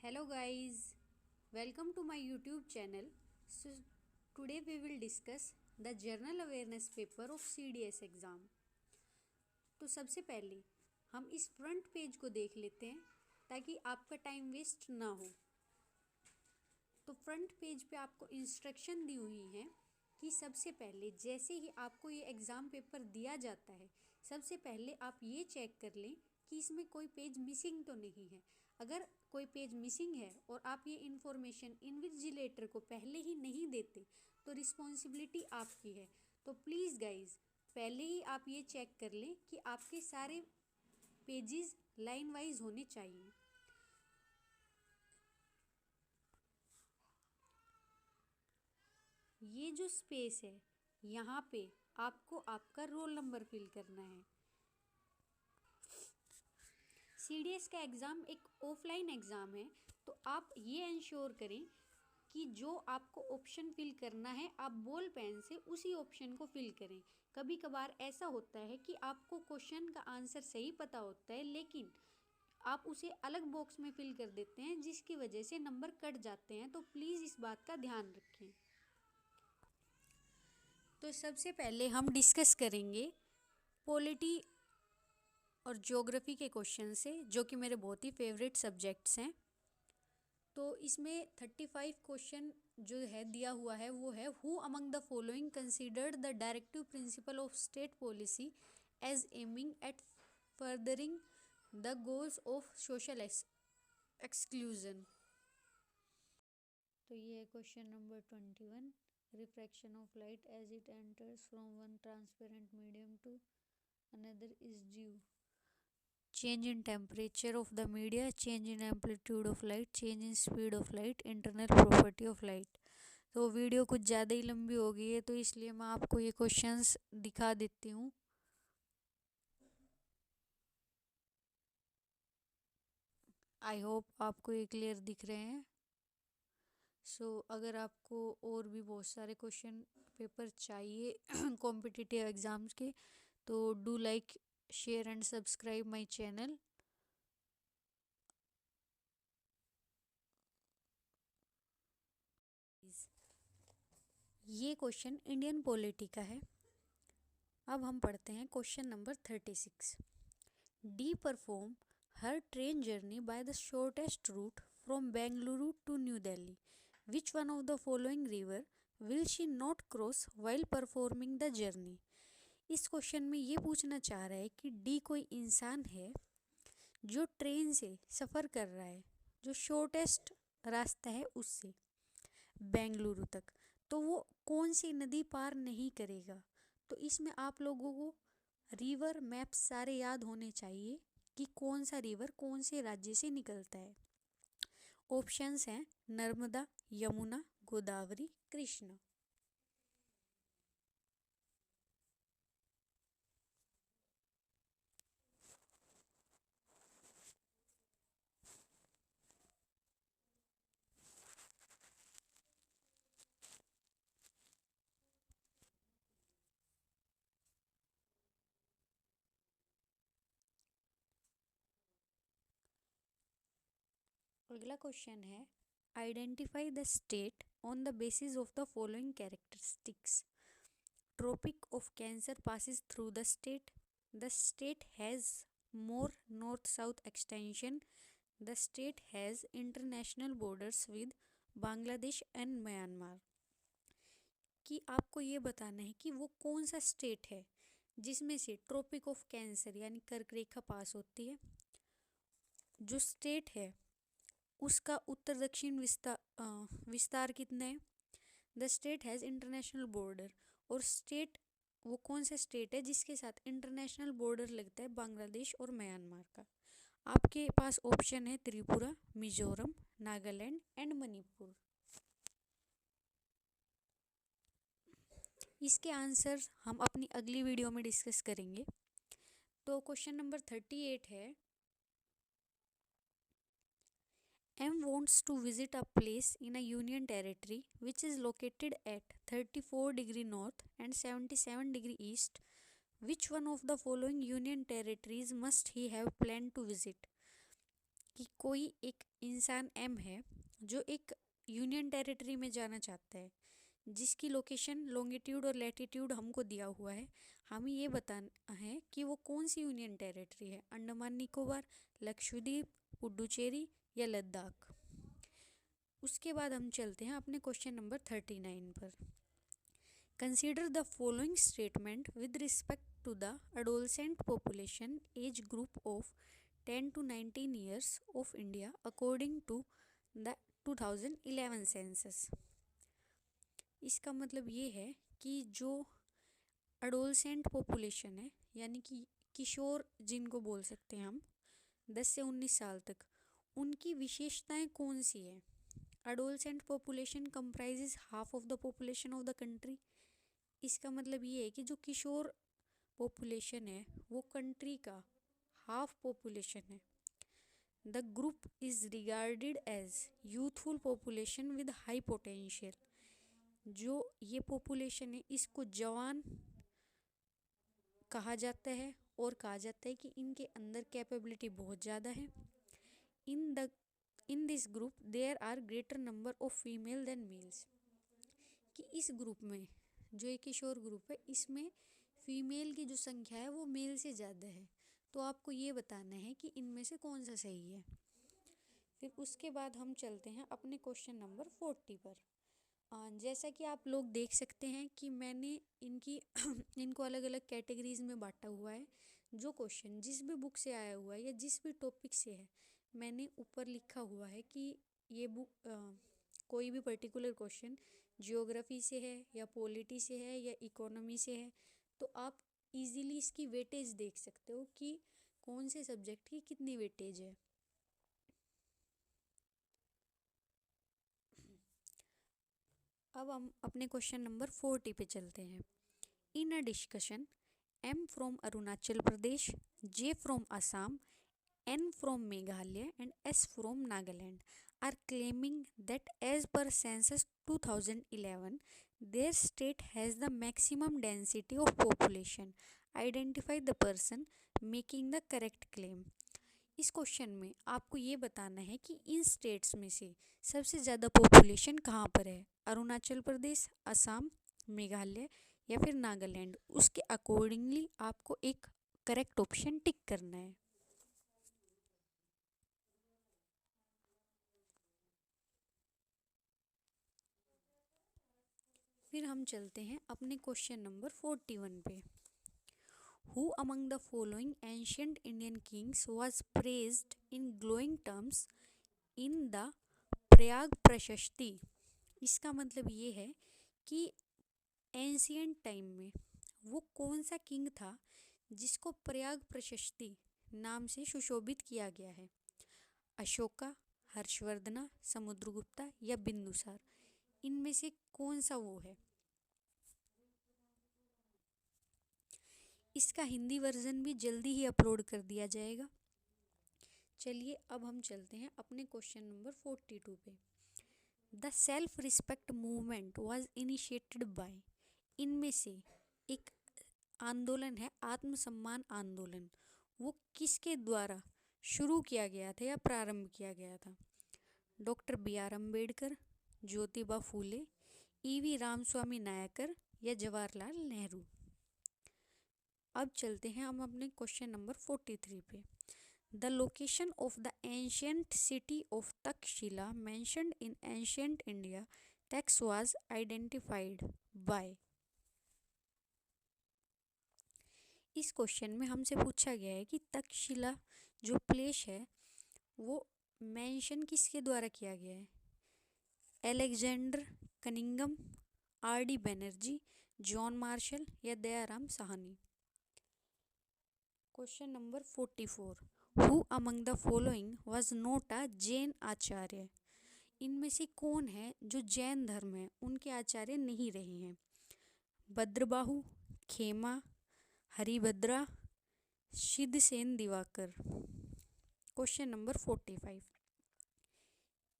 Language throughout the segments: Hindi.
Hello guys, welcome to my YouTube channel. So today we will discuss the general awareness paper of CDS exam. तो सबसे पहले हम इस फ्रंट पेज को देख लेते हैं ताकि आपका टाइम वेस्ट ना हो। तो फ्रंट पेज पे आपको इंस्ट्रक्शन दी हुई हैं कि सबसे पहले जैसे ही आपको ये एग्ज़ाम पेपर दिया जाता है, सबसे पहले आप ये चेक कर लें कि इसमें कोई पेज मिसिंग तो नहीं है। अगर कोई पेज मिसिंग है और आप ये इन्फॉर्मेशन इन्विजिलेटर को पहले ही नहीं देते तो रिस्पॉन्सिबिलिटी आपकी है। तो प्लीज़ गाइज पहले ही आप ये चेक कर लें कि आपके सारे पेजेस लाइन वाइज होने चाहिए। ये जो स्पेस है यहाँ पे आपको आपका रोल नंबर फिल करना है। सीडीएस का एग्ज़ाम एक ऑफलाइन एग्ज़ाम है, तो आप ये इंश्योर करें कि जो आपको ऑप्शन फिल करना है आप बॉल पेन से उसी ऑप्शन को फिल करें। कभी कभार ऐसा होता है कि आपको क्वेश्चन का आंसर सही पता होता है लेकिन आप उसे अलग बॉक्स में फिल कर देते हैं जिसकी वजह से नंबर कट जाते हैं, तो प्लीज़ इस बात का ध्यान रखें। तो सबसे पहले हम डिस्कस करेंगे पॉलिटी और ज्योग्राफी के क्वेश्चन से, जो कि मेरे बहुत ही फेवरेट सब्जेक्ट्स हैं। तो इसमें 35 क्वेश्चन जो है दिया हुआ है वो है, who among the following considered the directive principle of state policy as aiming at furthering the goals of social exclusion. तो ये है question number 21, refraction of light as it enters from one transparent medium to another is due change in temperature of the media, change in amplitude of light, change in speed of light, internal property of light। तो वीडियो कुछ ज़्यादा ही लंबी हो गई है तो इसलिए मैं आपको ये क्वेश्चंस दिखा देती हूँ। आई होप आपको ये क्लियर दिख रहे हैं। अगर आपको और भी बहुत सारे क्वेश्चन पेपर चाहिए कॉम्पिटिटिव एग्ज़ाम्स के, तो do like share and subscribe my channel. ये क्वेश्चन इंडियन पॉलिटी का है। अब हम पढ़ते हैं question number 36। D perform her train journey by the shortest route from Bengaluru to New Delhi. Which one of the following river will she not cross while performing the journey. इस क्वेश्चन में ये पूछना चाह रहा है कि डी कोई इंसान है जो ट्रेन से सफ़र कर रहा है, जो शॉर्टेस्ट रास्ता है उससे बेंगलुरु तक, तो वो कौन सी नदी पार नहीं करेगा। तो इसमें आप लोगों को रिवर मैप्स सारे याद होने चाहिए कि कौन सा रिवर कौन से राज्य से निकलता है। ऑप्शंस हैं नर्मदा, यमुना, गोदावरी, कृष्णा। अगला क्वेश्चन है, identify the state on the basis of the following characteristics. Tropic of Cancer passes through the state. The state has more north-south extension. The state has international borders with Bangladesh and Myanmar. कि आपको ये बताना है कि वो कौन सा स्टेट है जिसमें से ट्रॉपिक ऑफ कैंसर यानी कर्क रेखा पास होती है। जो स्टेट है उसका उत्तर दक्षिण विस्तार कितना है। The state has international border, और स्टेट वो कौन सा स्टेट है जिसके साथ इंटरनेशनल बॉर्डर लगता है बांग्लादेश और म्यांमार का। आपके पास ऑप्शन है त्रिपुरा, मिजोरम, नागालैंड एंड मणिपुर। इसके आंसर हम अपनी अगली वीडियो में डिस्कस करेंगे। तो क्वेश्चन नंबर 38 है, M wants to visit a place in a union territory which is located at 34° north and 77° east. Which one of the following union territories must he have planned to visit? कि कोई एक इंसान एम है जो एक यूनियन टेरिटरी में जाना चाहता है, जिसकी लोकेशन लॉन्गिट्यूड और लैटिट्यूड हमको दिया हुआ है। हमें ये बताना है कि वो कौन सी यूनियन टेरिटरी है, अंडमान निकोबार, लक्षद्वीप, पुडुचेरी या लद्दाख। उसके बाद हम चलते हैं अपने क्वेश्चन नंबर 39 पर। Consider the following statement with respect to the adolescent population age group of 10 to 19 years of India according to the 2011 census। इसका मतलब ये है कि जो अडोलसेंट पॉपुलेशन है, यानी कि किशोर जिनको बोल सकते हैं हम, 10 से 19 साल तक, उनकी विशेषताएं कौन सी है। Adolescent population comprises half of the population of the country. इसका मतलब ये है कि जो किशोर पॉपुलेशन है वो कंट्री का हाफ पॉपुलेशन है। The group is regarded as youthful population with high potential. जो ये पॉपुलेशन है इसको जवान कहा जाता है और कहा जाता है कि इनके अंदर कैपेबिलिटी बहुत ज़्यादा है। In this group there are greater number of female than males. कि इस ग्रुप में, जो एक किशोर ग्रुप है, इसमें फीमेल की जो संख्या है वो मेल से ज़्यादा है। तो आपको ये बताना है कि इनमें से कौन सा सही है। फिर उसके बाद हम चलते हैं अपने क्वेश्चन नंबर 40 पर। जैसा कि आप लोग देख सकते हैं कि मैंने इनको अलग अलग कैटेगरीज में बांटा हुआ है। जो क्वेश्चन जिस भी बुक से आया हुआ है या जिस भी टॉपिक से है, मैंने ऊपर लिखा हुआ है कि ये बुक कोई भी पर्टिकुलर क्वेश्चन जियोग्राफी से है या पॉलिटी से है या इकोनॉमी से है, तो आप इजीली इसकी वेटेज देख सकते हो कि कौन से सब्जेक्ट की कितनी वेटेज है। अब हम अपने क्वेश्चन नंबर 40 पे चलते हैं। In a discussion, M from Arunachal Pradesh, J from Assam, N from Meghalaya and S from Nagaland are claiming that as per census 2011, their state has the maximum density of population. Identify the person making the correct claim. इस क्वेश्चन में आपको ये बताना है कि इन स्टेट्स में से सबसे ज़्यादा पॉपुलेशन कहाँ पर है, अरुणाचल प्रदेश, असम, मेघालय या फिर नागालैंड। उसके अकॉर्डिंगली आपको एक करेक्ट ऑप्शन टिक करना है। फिर हम चलते हैं अपने क्वेश्चन नंबर 41 पे। Who among the following ancient Indian kings was praised in glowing terms in the Prayag प्रशस्ति। इसका मतलब ये है कि एंशियंट टाइम में वो कौन सा किंग था जिसको प्रयाग प्रशस्ति नाम से सुशोभित किया गया है। अशोका, हर्षवर्धना, समुद्रगुप्ता या बिंदुसार। इनमें से कौन सा वो है। इसका हिंदी वर्जन भी जल्दी ही अपलोड कर दिया जाएगा। चलिए अब हम चलते हैं अपने क्वेश्चन नंबर 42 पे। The self respect movement was initiated by. इनमें से एक आंदोलन है आत्मसम्मान आंदोलन, वो किसके द्वारा शुरू किया गया था या प्रारंभ किया गया था। Doctor B.R. Ambedkar, Jyotiba Phule, E.V. Ramaswamy Naikar या जवाहरलाल नेहरू। अब चलते हैं हम अपने क्वेश्चन नंबर 43 पे। The location of the ancient city of Takshashila mentioned in ancient India text was identified by. इस क्वेश्चन में हमसे पूछा गया है कि तक्षशिला जो प्लेस है वो मेंशन किसके द्वारा किया गया है। Alexander Cunningham, R.D. Banerjee, John Marshall या Dayaram Sahni. Question number 44। Who among the following was not a Jain acharya. इनमें से कौन है जो जैन धर्म है उनके आचार्य नहीं रहे हैं। Bhadrabahu, Khema, Haribhadra, Siddhasena Divakar. Question number 45।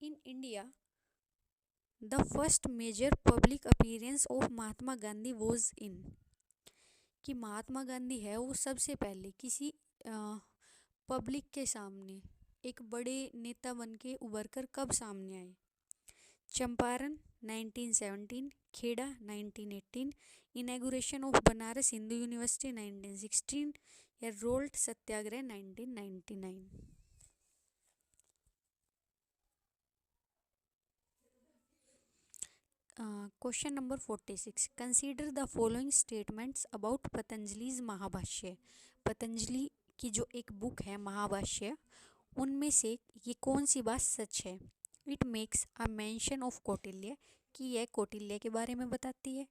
In India the first major public appearance of Mahatma Gandhi was in. कि महात्मा गांधी है वो सबसे पहले किसी पब्लिक के सामने एक बड़े नेता बन के उभर कर कब सामने आए? Champaran 1917, Kheda 1918, inauguration of Banaras Hindu University 1916 या Rowlatt satyagraha 1999। Question number 46, consider the following statements about Patanjali's Mahabhashya. Patanjali की जो एक बुक है महाभाष्य, उनमें से ये कौन सी बात सच है? It makes a mention of Kautilya, कि यह कौटिल्य के बारे में बताती है।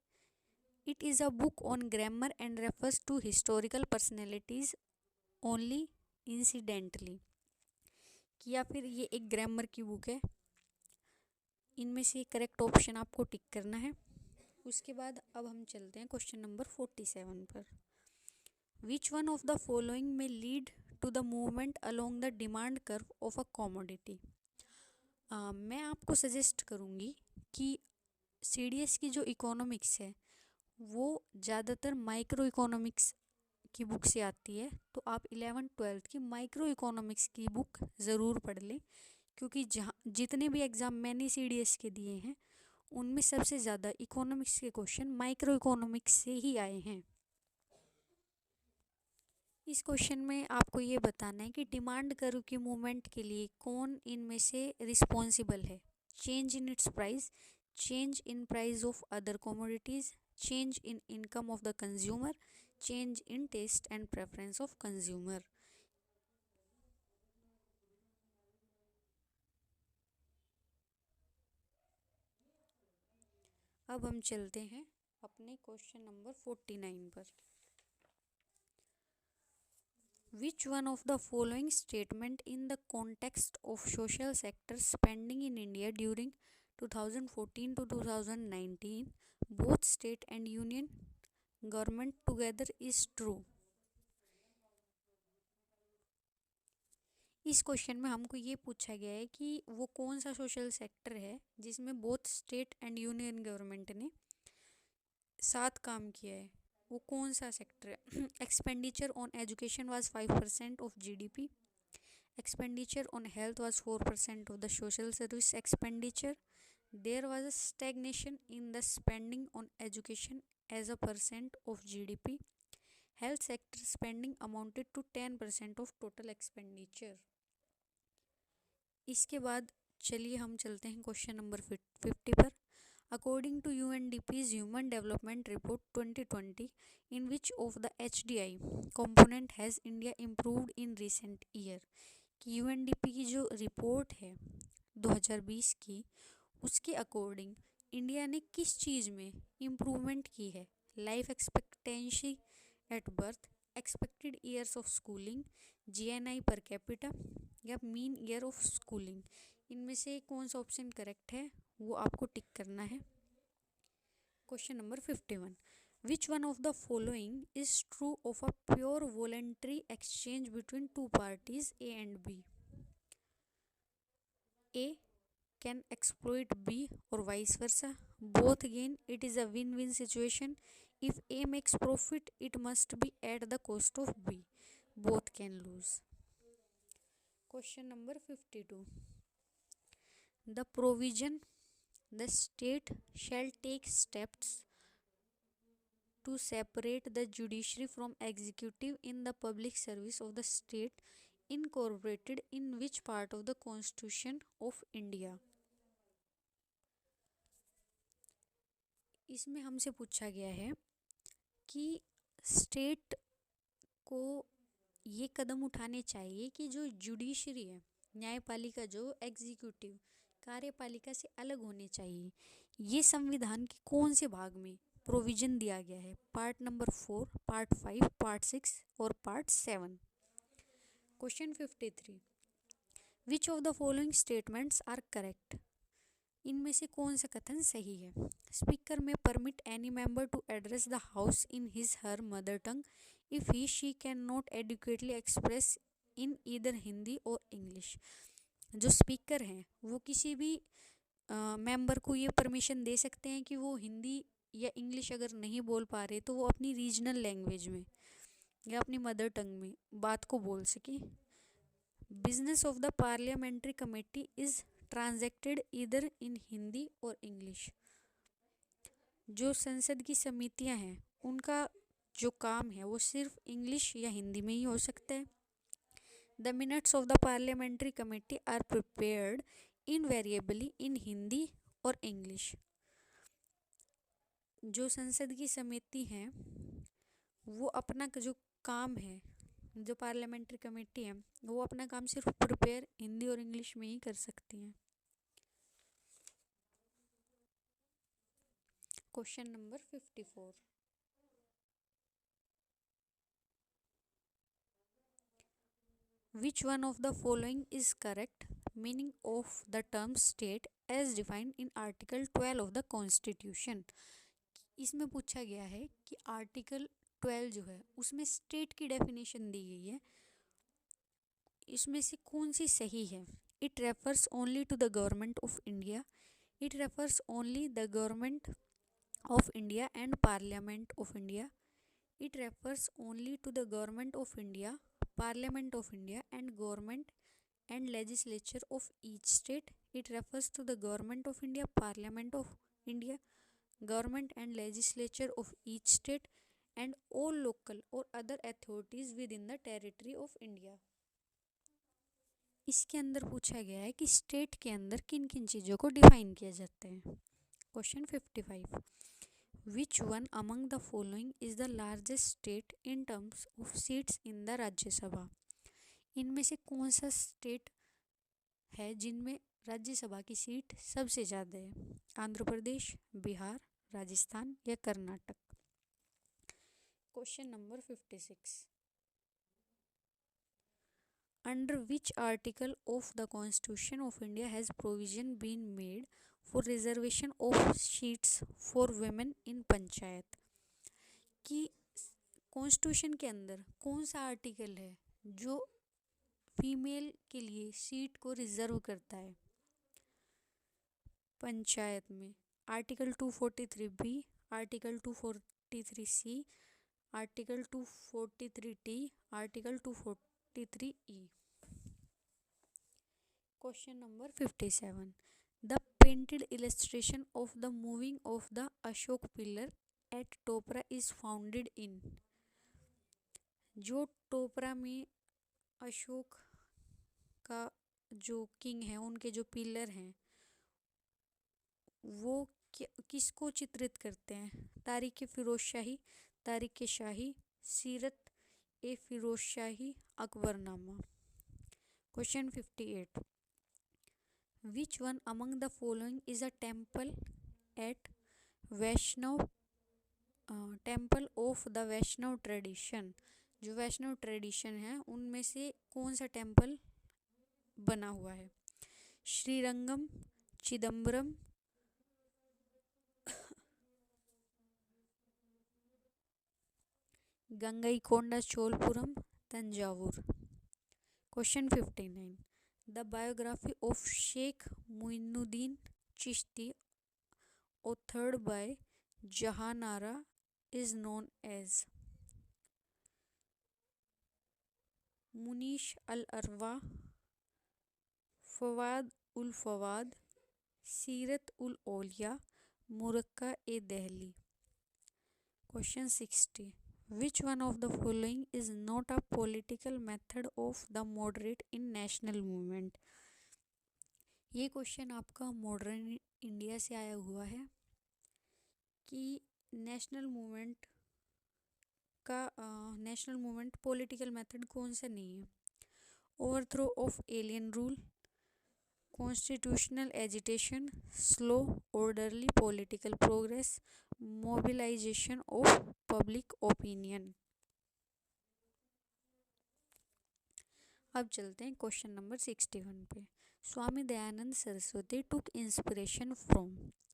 It is a book on grammar and refers to historical personalities only incidentally, या फिर ये एक ग्रामर की बुक है। इनमें से करेक्ट ऑप्शन आपको टिक करना है। उसके बाद अब हम चलते हैं क्वेश्चन नंबर 47 पर। Which one of the following may lead to the movement along the demand curve of a commodity. मैं आपको सजेस्ट करूँगी कि CDS की जो इकोनॉमिक्स है वो ज़्यादातर माइक्रो इकोनॉमिक्स की बुक से आती है, तो आप 11th-12th की माइक्रो इकोनॉमिक्स की बुक ज़रूर पढ़ लें, क्योंकि जहाँ जितने भी एग्ज़ाम मैंने CDS के दिए हैं उनमें सबसे ज़्यादा इकोनॉमिक्स के क्वेश्चन माइक्रो इकोनॉमिक्स से ही आए हैं। इस क्वेश्चन में आपको ये बताना है कि डिमांड कर्व की मूवमेंट के लिए कौन इनमें से रिस्पॉन्सिबल है। Change in its price, change in price of other commodities, change in income of the consumer, change in taste and preference of consumer. अब हम चलते हैं अपने क्वेश्चन नंबर 49 पर। Which one of the following statement in the context of social sector spending in India during 2014 to 2019, both state and union government together is true? इस क्वेश्चन में हमको ये पूछा गया है कि वो कौन सा सोशल सेक्टर है जिसमें both state and union government ने साथ काम किया है। वो कौन सा सेक्टर है? Expenditure on education was 5% of GDP, expenditure on health was 4% of the social service expenditure, there was a stagnation in the spending on education as a percent of GDP, health sector spending amounted to 10% of total expenditure। इसके बाद चलिए हम चलते हैं क्वेश्चन नंबर 50 पर। According to UNDP's Human Development Report 2020, in which of the HDI component has India improved in recent year? कि UNDP की जो रिपोर्ट है 2020 की, उसके अकॉर्डिंग इंडिया ने किस चीज़ में इम्प्रूवमेंट की है? Life expectancy at birth, expected years of schooling, GNI per capita या मीन ईयर ऑफ स्कूलिंग। इनमें से कौन सा ऑप्शन करेक्ट है वो आपको टिक करना है। Question number 51, Which one of the following is true of a pure voluntary exchange between two parties A and B? A can exploit B or vice versa. Both gain, it is a win-win situation. If A makes profit, it must be at the cost of B. Both can lose. Question number 52. The provision, the state shall take steps to separate the judiciary from executive in the public service of the state incorporated in which part of the Constitution of India? इसमें हमसे पूछा गया है कि स्टेट को ये कदम उठाने चाहिए कि जो जुडिशरी है, न्यायपालिका, जो एग्जीक्यूटिव कार्यपालिका से अलग होने चाहिए। ये संविधान के कौन से भाग में प्रोविजन दिया गया है? पार्ट नंबर 4, पार्ट 5, पार्ट 6 और part 7। Question 53, which of the following statements are correct? इनमें से कौन सा कथन सही है? Speaker may permit any member to address the house in his her mother tongue if he she can not adequately express in either Hindi और इंग्लिश। जो स्पीकर हैं वो किसी भी मेंबर को ये परमिशन दे सकते हैं कि वो हिंदी या इंग्लिश अगर नहीं बोल पा रहे तो वो अपनी रीजनल लैंग्वेज में या अपनी मदर टंग में बात को बोल सके business of the parliamentary committee is transacted either in Hindi और इंग्लिश। जो संसद की समितियां हैं उनका जो काम है वो सिर्फ इंग्लिश या हिंदी में ही हो सकता है। The minutes of the parliamentary committee are prepared invariably in Hindi और इंग्लिश। जो संसद की समिति है वो अपना जो काम है, जो पार्लियामेंट्री कमेटी है वो अपना काम सिर्फ प्रिपेयर हिंदी और इंग्लिश में ही कर सकती हैं। Question number 54। Which one of the following is correct? Meaning of the term state as defined in Article 12 of the Constitution। इसमें पूछा गया है कि आर्टिकल 12 जो है उसमें स्टेट की डेफिनेशन दी गई है, इसमें से कौन सी सही है? It refers only to the government of India, it refers only the government of India and parliament of India, it refers only to the government of India, Parliament of India and government and legislature of each state. It refers to the government of India, Parliament of India, government and legislature of each state and all local or other authorities within the territory of India। इसके अंदर पूछा गया है कि स्टेट के अंदर किन किन चीज़ों को डिफाइन किया जाता है। Question 55। Which one among the following is the largest state in terms of seats in the राज्य सभा? इनमें से कौन सा स्टेट है जिनमें राज्यसभा की सीट सबसे ज़्यादा है? आंध्र प्रदेश, बिहार, राजस्थान या Karnataka. Question number 56। Under which article of the Constitution of India has provision been made for reservation of seats for women in panchayat? कि कॉन्स्टिट्यूशन के अंदर कौन सा आर्टिकल है जो फीमेल के लिए सीट को रिजर्व करता है पंचायत में? Article 243B, article 243C, article 243T, article 243E। Question number 57। The painted illustration of the moving of the Ashok pillar at Topra is founded in। जो टोपरा में अशोक का जो किंग है उनके जो पिलर हैं वो किसको चित्रित करते हैं? तारीख फिरोज शाही, तारीख शाही, सीरत ए फिरोज शाही, Akbarnama. Question 58। Which one among the following is a temple at Vaishnav temple of the Vaishnav tradition? जो वैष्णव ट्रेडिशन है उनमें से कौन सा टेम्पल बना हुआ है? Srirangam, Chidambaram, Gangaikonda Cholapuram, Thanjavur. Question 59। The biography of Sheikh Muinuddin Chishti authored by Jahanara is known as Munish al-Arwa, Fawad ul-Fawad, Sirat ul-Awliya, Muraqqa-e-Dehli। Question 60। Which one of the following is not a political method of the moderate in national movement? ये क्वेश्चन आपका मॉडर्न इंडिया से आया हुआ है कि नेशनल मूवमेंट पॉलिटिकल मेथड कौन सा नहीं है? Overthrow of alien rule, constitutional agitation, slow orderly political progress, mobilisation of public opinion. अब चलते हैं क्वेश्चन नंबर 61 पे। Swami Dayanand Saraswati took inspiration from.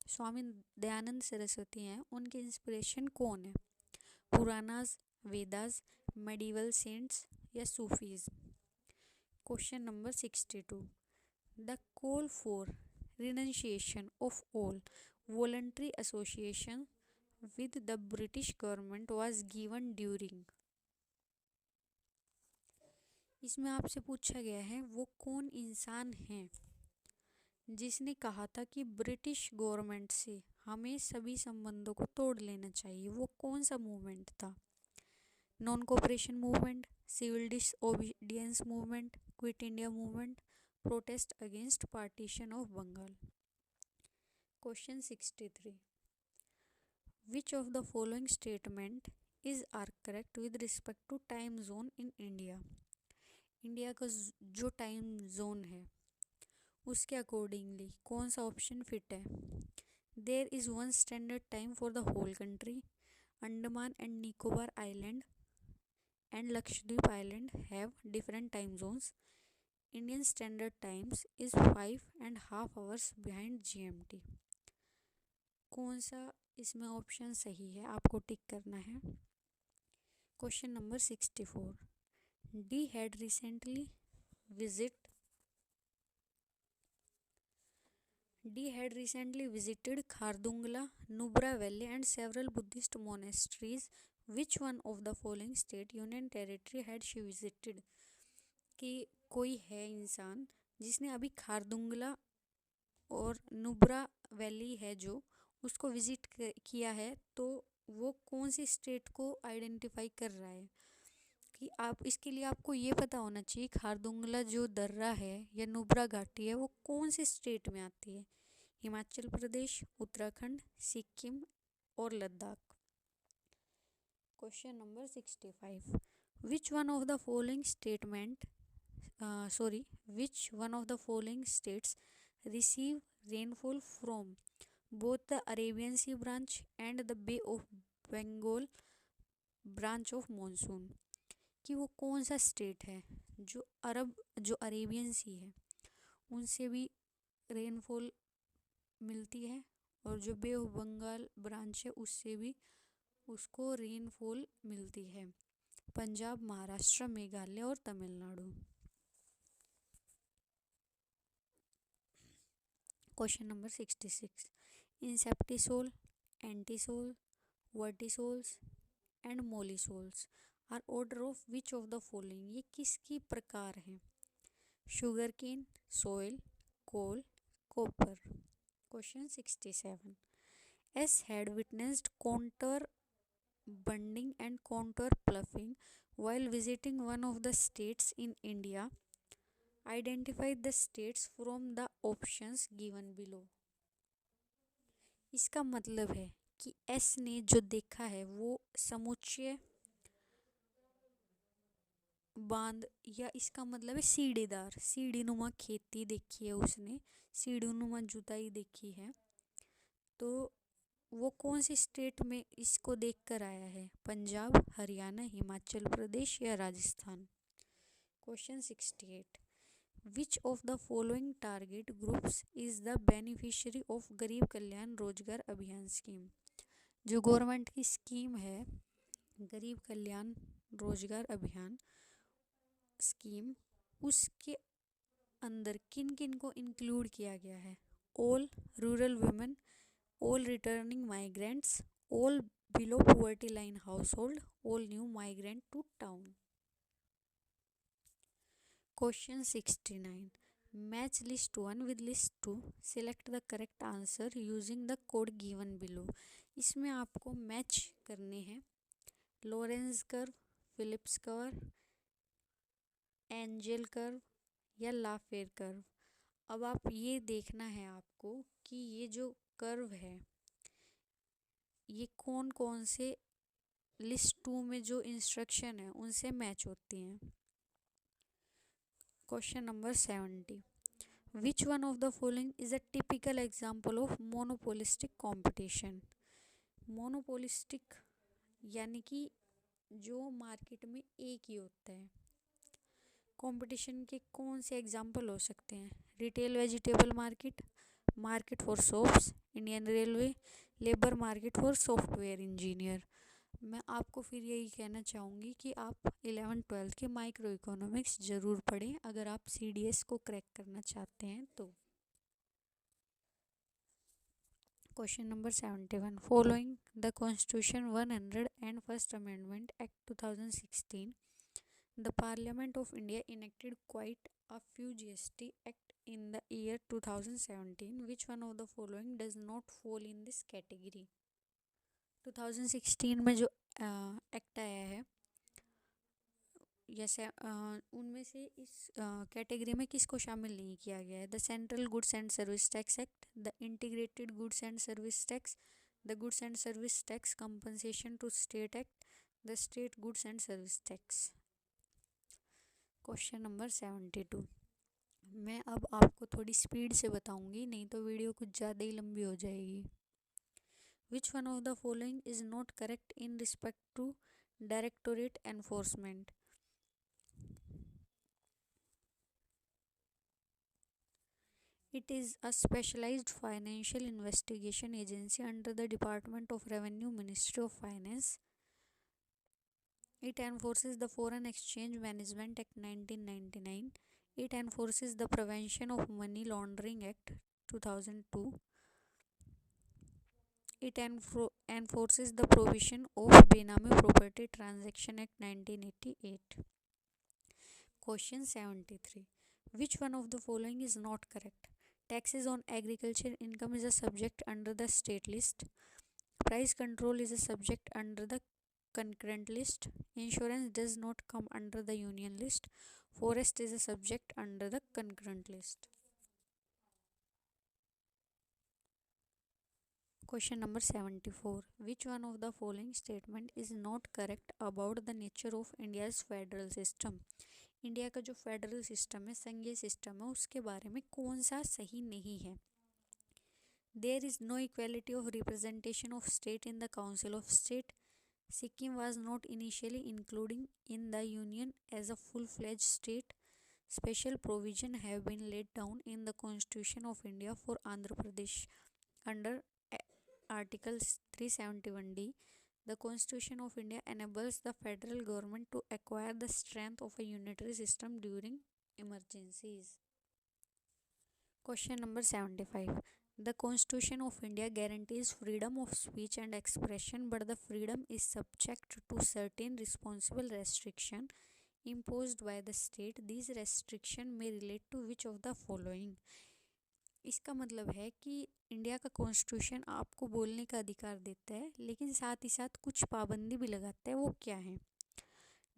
Swami Dayanand Saraswati हैं, उनके इंस्पिरेशन कौन है? पुरानास, वेदास, मेडिवल सेंट्स या Sufis. Question number 62। The call for renunciation of all voluntary association with the British government was given during। इसमें आपसे पूछा गया है वो कौन इंसान है जिसने कहा था कि ब्रिटिश गवर्नमेंट से हमें सभी संबंधों को तोड़ लेना चाहिए। वो कौन सा मूवमेंट था? Non cooperation movement, civil disobedience movement, quit India movement, protest against partition of Bengal. Question 63, which of the following statement is are correct with respect to time zone in India? India का जो टाइम जोन है उसके अकॉर्डिंगली कौन सा ऑप्शन फिट है? There is one standard time for the whole country, Andaman and Nicobar island and Lakshadweep island have different time zones, Indian standard times is 5.5 hours behind GMT। कौन सा इसमें ऑप्शन सही है आपको टिक करना है। Question number 64, D had recently visit D had recently visited Khardungla, Nubra Valley and several Buddhist monasteries. Which one of the following state union territory had she visited? कि कोई है इंसान जिसने अभी खारदुंगला और नुब्रा वैली है जो उसको विजिट किया है, तो वो कौन सी स्टेट को आइडेंटिफाई कर रहा है? कि आप इसके लिए आपको ये पता होना चाहिए खारदुंगला जो दर्रा है या नुब्रा घाटी है वो कौन सी स्टेट में आती है? हिमाचल प्रदेश, उत्तराखंड, सिक्किम और Ladakh. Question number 65, which one of the following which one of the following states receive rainfall from both the Arabian sea branch and the bay of Bengal branch of monsoon? कि वो कौन सा स्टेट है जो अरेबियन सी है उनसे भी रेनफॉल मिलती है और जो बे ऑफ बंगाल ब्रांच है उससे भी उसको रेनफॉल मिलती है? पंजाब, महाराष्ट्र, मेघालय और Tamil Nadu. Question number 66, inceptisol, entisol, vertisols and mollisols are order of which of the following? ये किसकी प्रकार हैं? Sugar cane, soil, coal, copper. Question 67, S had witnessed contour bunding and contour ploughing while visiting one of the states in India. Identify the states from the options given below. इसका मतलब है कि S ने जो देखा है वो समुच्चय बांध, या इसका मतलब है सीढ़ीदार सीढ़ीनुमा खेती देखी है उसने, सीढ़ीनुमा जुताई देखी है। तो वो कौन सी स्टेट में इसको देख कर आया है? पंजाब, हरियाणा, हिमाचल प्रदेश या Rajasthan. Question 68, which of the following target groups is the beneficiary of गरीब कल्याण रोजगार अभियान स्कीम? जो गवर्नमेंट की स्कीम है गरीब कल्याण रोजगार अभियान स्कीम, उसके अंदर किन किन को इंक्लूड किया गया है? All rural women, all returning migrants, all below poverty line household, all new migrant to town. Question 69, match list 1 with list 2, select the correct answer using the code given below. इसमें आपको मैच करने हैं Lawrence curve, Phillips curve, angel curve या लाफेर कर्व। अब आप ये देखना है आपको कि ये जो कर्व है ये कौन कौन से लिस्ट 2 में जो इंस्ट्रक्शन है उनसे मैच होती हैं। Question number 70, which one of the following is a typical example of monopolistic competition? Monopolistic यानी कि जो मार्केट में एक ही होता है। कंपटीशन के कौन से एग्जांपल हो सकते हैं? Retail vegetable market, market for soaps, Indian railway, labour market for software engineer. मैं आपको फिर यही कहना चाहूँगी कि आप 11th-12th के माइक्रो इकोनॉमिक्स ज़रूर पढ़ें अगर आप CDS को क्रैक करना चाहते हैं तो। Question number 71, following the constitution 101st amendment act 2016 The Parliament of India enacted quite a few GST Act in the year 2017. Which one of the following does not fall in this category? 2016 में जो एक्ट आया है यस उनमें से इस कैटेगरी में किसको शामिल नहीं किया गया है? The central goods and service tax act, the integrated goods and service tax, the goods and service tax compensation to state act, the state goods and service tax. Question number 72। मैं अब आपको थोड़ी स्पीड से बताऊंगी, नहीं तो वीडियो कुछ ज़्यादा ही लंबी हो जाएगी। Which one of the following is not correct in respect to directorate enforcement? It is a specialized financial investigation agency under the Department of Revenue, Ministry of Finance. It enforces the Foreign Exchange Management Act 1999. It enforces the Prevention of Money Laundering Act 2002. It enforces the provision of Benami Property Transaction Act 1988. Question 73. Which one of the following is not correct? Taxes on agriculture income is a subject under the state list. Price control is a subject under the concurrent list. Insurance does not come under the union list. Forest is a subject under the concurrent list. Question number 74. Which one of the following statement is not correct about the nature of India's federal system? India का जो फेडरल सिस्टम है, संघीय सिस्टम है, उसके बारे में कौन सा सही नहीं है? There is no equality of representation of state in the Council of State. Sikkim was not initially included in the Union as a full-fledged state. Special provision have been laid down in the Constitution of India for Andhra Pradesh under Article 371D. The Constitution of India enables the federal government to acquire the strength of a unitary system during emergencies. Question number 75. The Constitution of India guarantees freedom of speech and expression, but the freedom is subject to certain responsible restriction imposed by the state. These restriction may relate to which of the following? इसका मतलब है कि इंडिया का कॉन्स्टिट्यूशन आपको बोलने का अधिकार देता है, लेकिन साथ ही साथ कुछ पाबंदी भी लगाता है। वो क्या है?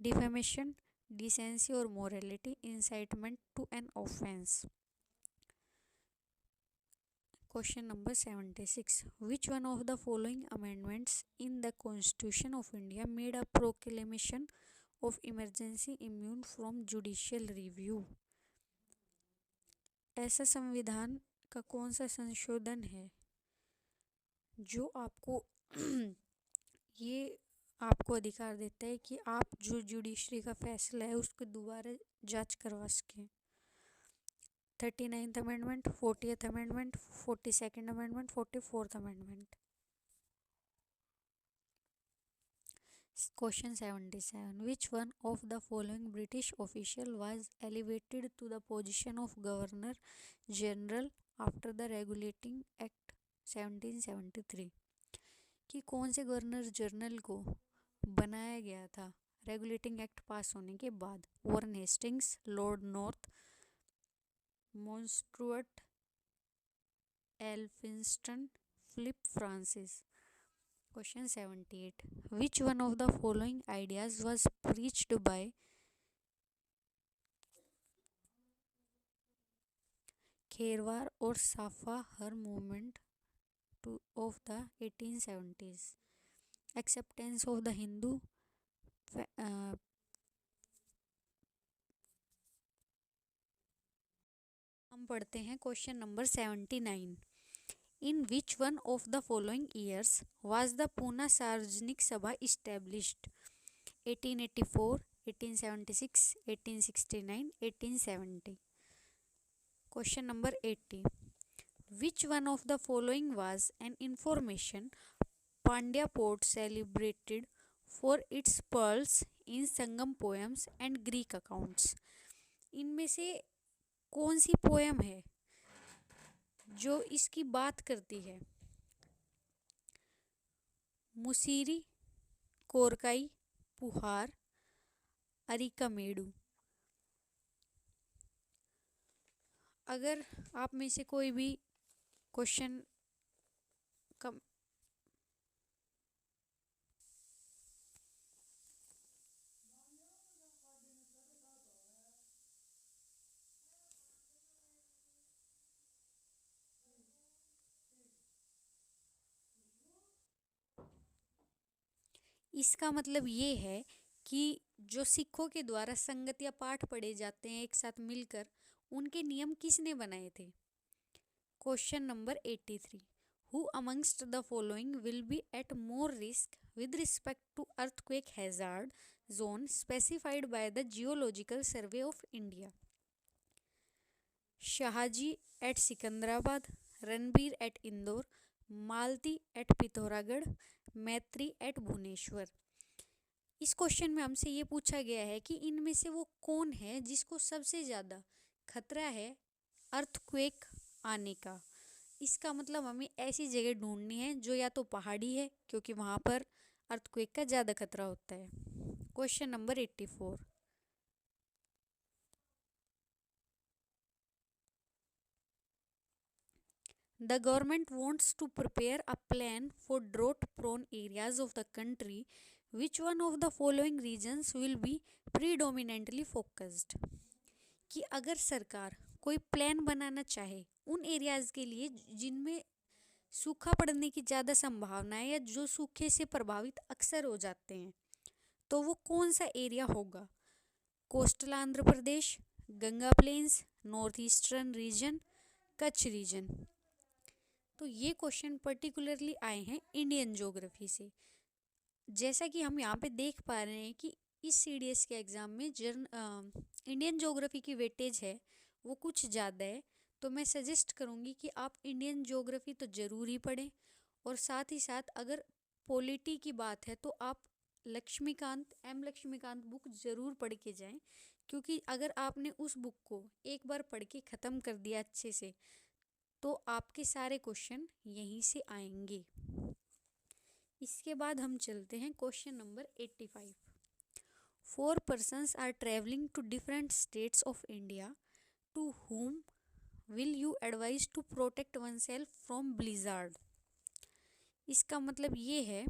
डिफेमेशन, डिसेंसी और morality, incitement to an offence. Question number 76. Which one of the following amendments in the Constitution of India made a proclamation of emergency immune from judicial review? ऐसा संविधान का कौन सा संशोधन है जो आपको ये आपको अधिकार देता है कि आप जो जुडिशरी का फैसला है उसको दोबारा जांच करवा सकें? 39th amendment, 40th amendment, 42nd amendment, 44th amendment. Question 77. Which one of the following British official was elevated to the position of Governor General after the Regulating Act 1773? कि कौन से गवर्नर जनरल को बनाया गया था रेगुलेटिंग एक्ट पास होने के बाद? Warren Hastings, Lord North, Mountstuart Elphinstone, Philip Francis. Question 78. Which one of the following ideas was preached by Kherwar or Safa her movement of the 1870s? Acceptance of the Hindu, हम पढ़ते हैं question number 79. In which one of the following years was the Pune Sarvajanik Sabha established? 1884, 1876, 1869, 1870. Question number 80. Which one of the following was an information Pandya port celebrated for its pearls in Sangam poems and Greek accounts? इनमें से कौन सी पोएम है जो इसकी बात करती है? मुसीरी, कोरकाई, पुहार, अरिकामेडु। अगर आप में से कोई भी क्वेश्चन कम इसका मतलब ये है कि जो सिखों के द्वारा संगत या पाठ पढ़े जाते हैं एक साथ मिलकर, उनके नियम किसने बनाए थे? Question number 83। Who amongst the following will be at more risk with respect to earthquake hazard zone specified by the geological survey of India? Shahji at Secunderabad, Ranbir at Indore, Malti at Pithoragarh, Maitri at Bhubaneswar. इस क्वेश्चन में हमसे ये पूछा गया है कि इनमें से वो कौन है जिसको सबसे ज़्यादा खतरा है अर्थक्वेक आने का। इसका मतलब हमें ऐसी जगह ढूंढनी है जो या तो पहाड़ी है, क्योंकि वहाँ पर अर्थक्वेक का ज़्यादा खतरा होता है। Question number 84। The government wants to prepare a plan for drought-prone areas of the country. Which one of the following regions will be predominantly focused? कि अगर सरकार कोई प्लान बनाना चाहे उन एरियाज के लिए जिनमें सूखा पड़ने की ज़्यादा संभावना है या जो सूखे से प्रभावित अक्सर हो जाते हैं, तो वो कौन सा एरिया होगा? Coastal Andhra Pradesh, Ganga plains, north eastern region, Kutch region. तो ये क्वेश्चन पर्टिकुलरली आए हैं इंडियन ज्योग्राफी से। जैसा कि हम यहाँ पे देख पा रहे हैं कि इस सीडीएस के एग्ज़ाम में इंडियन ज्योग्राफी की वेटेज है वो कुछ ज़्यादा है, तो मैं सजेस्ट करूँगी कि आप इंडियन ज्योग्राफी तो ज़रूर ही पढ़ें, और साथ ही साथ अगर पॉलिटी की बात है तो आप लक्ष्मीकांत बुक ज़रूर पढ़ के जाएं, क्योंकि अगर आपने उस बुक को एक बार पढ़ के ख़त्म कर दिया अच्छे से तो आपके सारे क्वेश्चन यहीं से आएंगे। इसके बाद हम चलते हैं question number 85। 4 persons are traveling to different states of India. To whom will you advise to protect oneself from blizzard? इसका मतलब ये है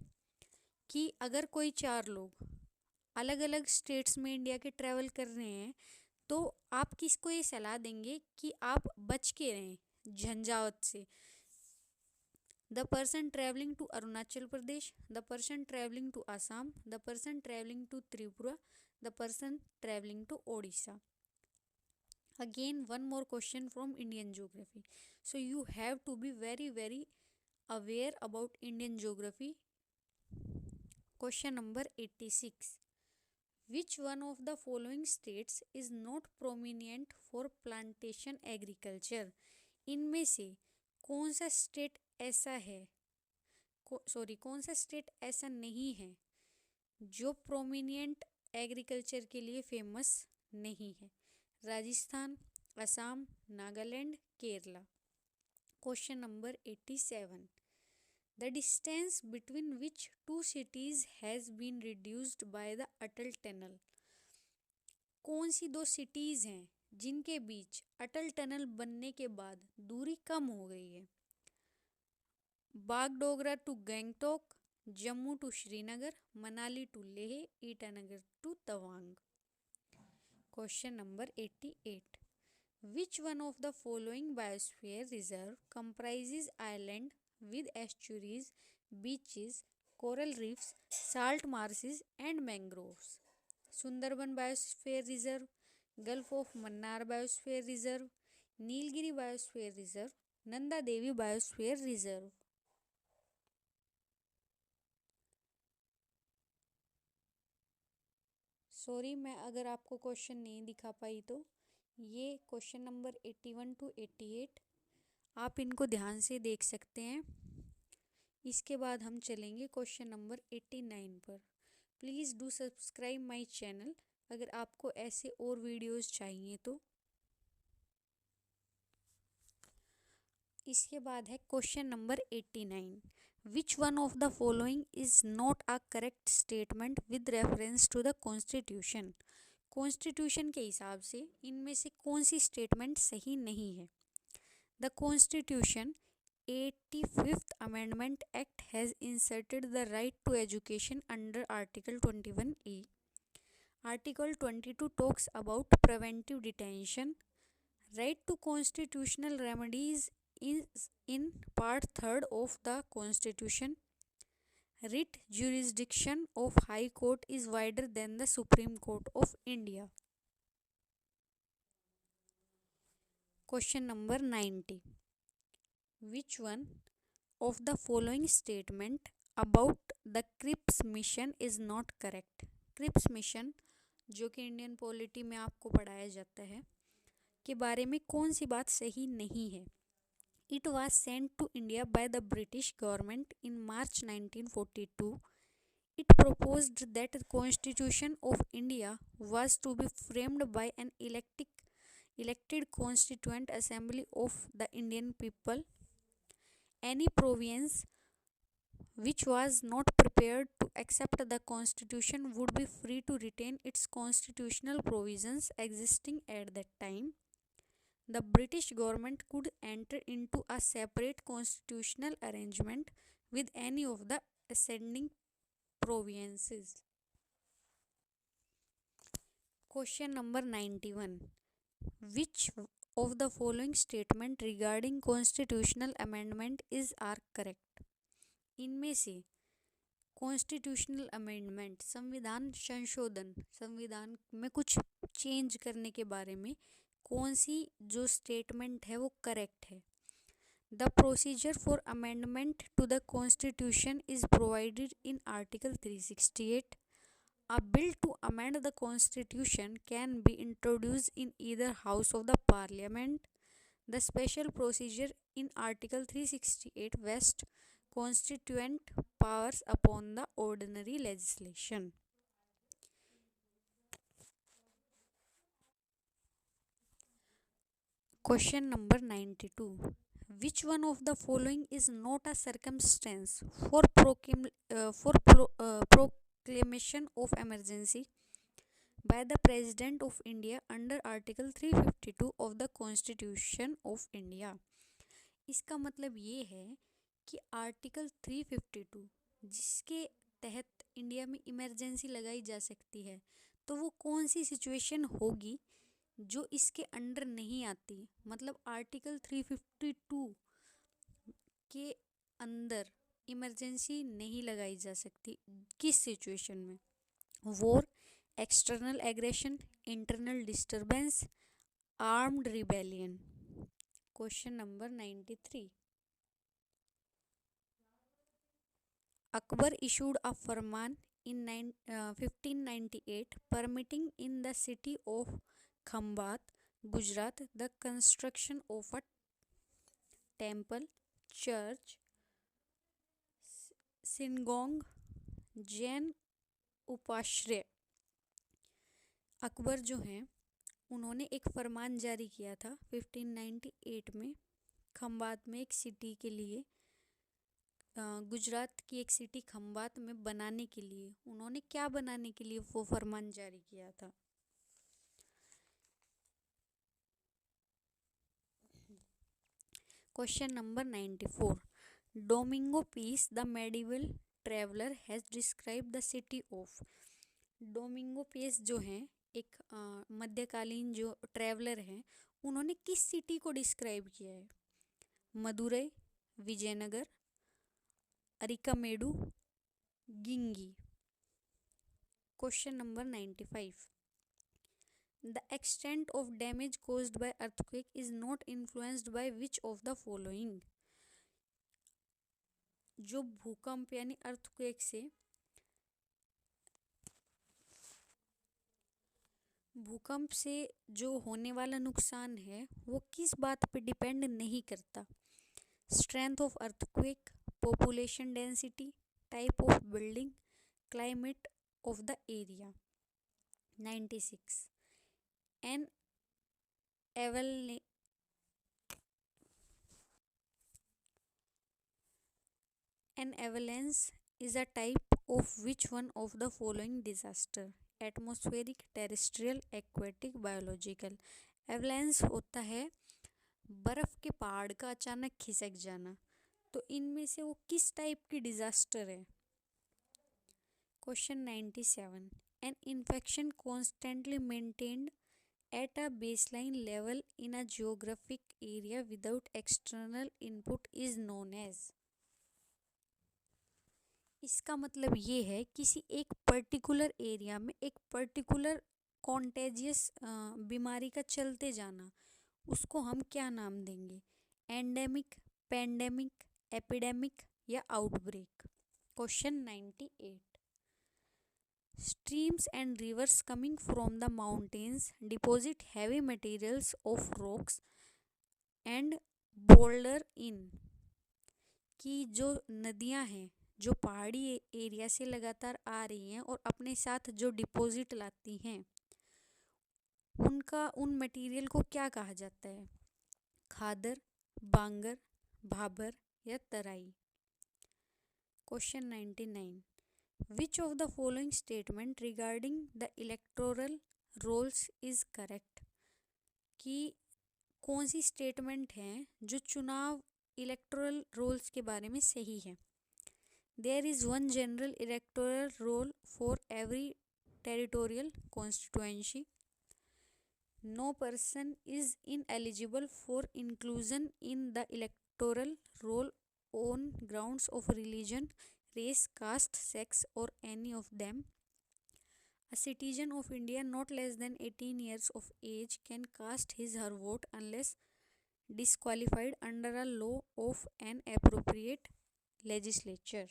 कि अगर कोई 4 लोग अलग अलग स्टेट्स में इंडिया के ट्रैवल कर रहे हैं तो आप किसको ये सलाह देंगे कि आप बच के रहें झंझावत से? The person traveling to Arunachal Pradesh, the person traveling to Assam, the person traveling to Tripura, the person traveling to Odisha. Again, one more question from Indian geography. So you have to be very aware about Indian geography. Question number 86. Which one of the following states is not prominent for plantation agriculture? इनमें से कौन सा स्टेट ऐसा है कौन सा स्टेट ऐसा नहीं है जो प्रोमिनेंट एग्रीकल्चर के लिए फेमस नहीं है? Rajasthan, Assam, Nagaland, Kerala. Question number 87। The distance between which 2 cities has been reduced by the Atal Tunnel? कौन सी 2 सिटीज़ हैं जिनके बीच अटल टनल बनने के बाद दूरी कम हो गई है? Bagdogra to Gangtok, Jammu to Srinagar, Manali to Leh, Itanagar to Tawang. Question number 88। Which one of the following biosphere reserve comprises island with estuaries, beaches, coral reefs, salt marshes and mangroves? Sundarban biosphere reserve, gulf of Mannar biosphere reserve, Nilgiri biosphere reserve, Nanda Devi biosphere reserve. Sorry मैं अगर आपको क्वेश्चन नहीं दिखा पाई तो ये क्वेश्चन नंबर 81 टू 88 आप इनको ध्यान से देख सकते हैं। इसके बाद हम चलेंगे क्वेश्चन नंबर 89 पर। Please do subscribe my channel अगर आपको ऐसे और वीडियोस चाहिए तो। इसके बाद है question number 89। Which one of the following is not a correct statement with reference to the constitution? Constitution के हिसाब से इनमें से कौन सी स्टेटमेंट सही नहीं है? The constitution 85th Amendment Act has inserted the right to education under Article 21A. Article 22 talks about preventive detention. Right to constitutional remedies is in Part 3rd of the Constitution. Writ jurisdiction of High Court is wider than the Supreme Court of India. Question number 90. Which one of the following statement about the Cripps mission is not correct? Cripps mission जो कि इंडियन पॉलिटी में आपको पढ़ाया जाता है के बारे में कौन सी बात सही नहीं है? It was sent to India by the British government in March 1942. It proposed that the Constitution of India was to be framed by an elected Constituent Assembly of the Indian people. Any province which was not prepared to accept the Constitution would be free to retain its constitutional provisions existing at that time. The British government could enter into a separate constitutional arrangement with any of the ascending provinces. Question number 91. Which of the following statement regarding constitutional amendment are correct? इनमें से कॉन्स्टिट्यूशनल अमेंडमेंट संविधान संशोधन, संविधान में कुछ चेंज करने के बारे में कौन सी जो स्टेटमेंट है वो करेक्ट है? The procedure for amendment to the constitution is provided in article 368. A bill to amend the constitution can be introduced in either house of the parliament. The special procedure in Article 368 vests constituent powers upon the ordinary legislation. Question number 92. Which one of the following is not a circumstance for proclamation of emergency by the President of India under Article 352 of the Constitution of India? इसका मतलब ये है कि आर्टिकल 352 जिसके तहत इंडिया में इमरजेंसी लगाई जा सकती है, तो वो कौन सी सिचुएशन होगी जो इसके अंडर नहीं आती? मतलब आर्टिकल 352 के अंदर इमरजेंसी नहीं लगाई जा सकती किस सिचुएशन में? War, external aggression, internal disturbance, armed rebellion. Question number 93. Akbar issued a farman in 1598 permitting in the city of Khambat, Gujarat, the construction of a temple, church, synagogue, Jain upashraya. Akbar जो हैं उन्होंने एक फरमान जारी किया था 1598 में खंबात में एक सिटी के लिए, गुजरात की एक सिटी खंबात में बनाने के लिए. उन्होंने क्या बनाने के लिए वो फरमान जारी किया था? Question number 94. Domingo Paes the medieval traveller has describe the city of. Domingo Paes जो हैं एक मध्यकालीन जो ट्रेवलर हैं, उन्होंने किस सिटी को डिस्क्राइब किया है? मदुरई, विजयनगर, अरिकामेडू, गिंगी. Question number 95. The extent of damage caused by earthquake is not influenced by which of the following? जो भूकंप यानी अर्थक्वेक से जो होने वाला नुकसान है वो किस बात पे डिपेंड नहीं करता? Strength of earthquake, population density, type of building, climate of the area. 96. An avalanche is a type of which one of the following disaster? Atmospheric, terrestrial, aquatic, biological. Avalanche होता है बर्फ के पहाड़ का अचानक खिसक जाना। तो इनमें से वो किस टाइप की डिजास्टर है? Question 97। An infection constantly maintained at a baseline level in a geographic area without external input is known as। इसका मतलब ये है किसी एक पर्टिकुलर एरिया में एक पर्टिकुलर कॉन्टेजियस बीमारी का चलते जाना, उसको हम क्या नाम देंगे? एंडेमिक, पेंडेमिक, एपिडेमिक या outbreak. Question 98। Streams and rivers coming from the mountains deposit heavy materials of rocks and boulder in। कि जो नदियां हैं जो पहाड़ी एरिया से लगातार आ रही हैं और अपने साथ जो डिपॉजिट लाती हैं, उन मटेरियल को क्या कहा जाता है? खादर, बांगर, भाबर या तराई। Question 99। Which of the following statement regarding the electoral rolls is correct? कि कौन सी स्टेटमेंट है जो चुनाव इलेक्टोरल रोल्स के बारे में सही है? There is one general electoral roll for every territorial constituency. No person is ineligible for inclusion in the electoral roll on grounds of religion, race, caste, sex, or any of them. A citizen of India not less than 18 years of age can cast his or her vote unless disqualified under a law of an appropriate legislature.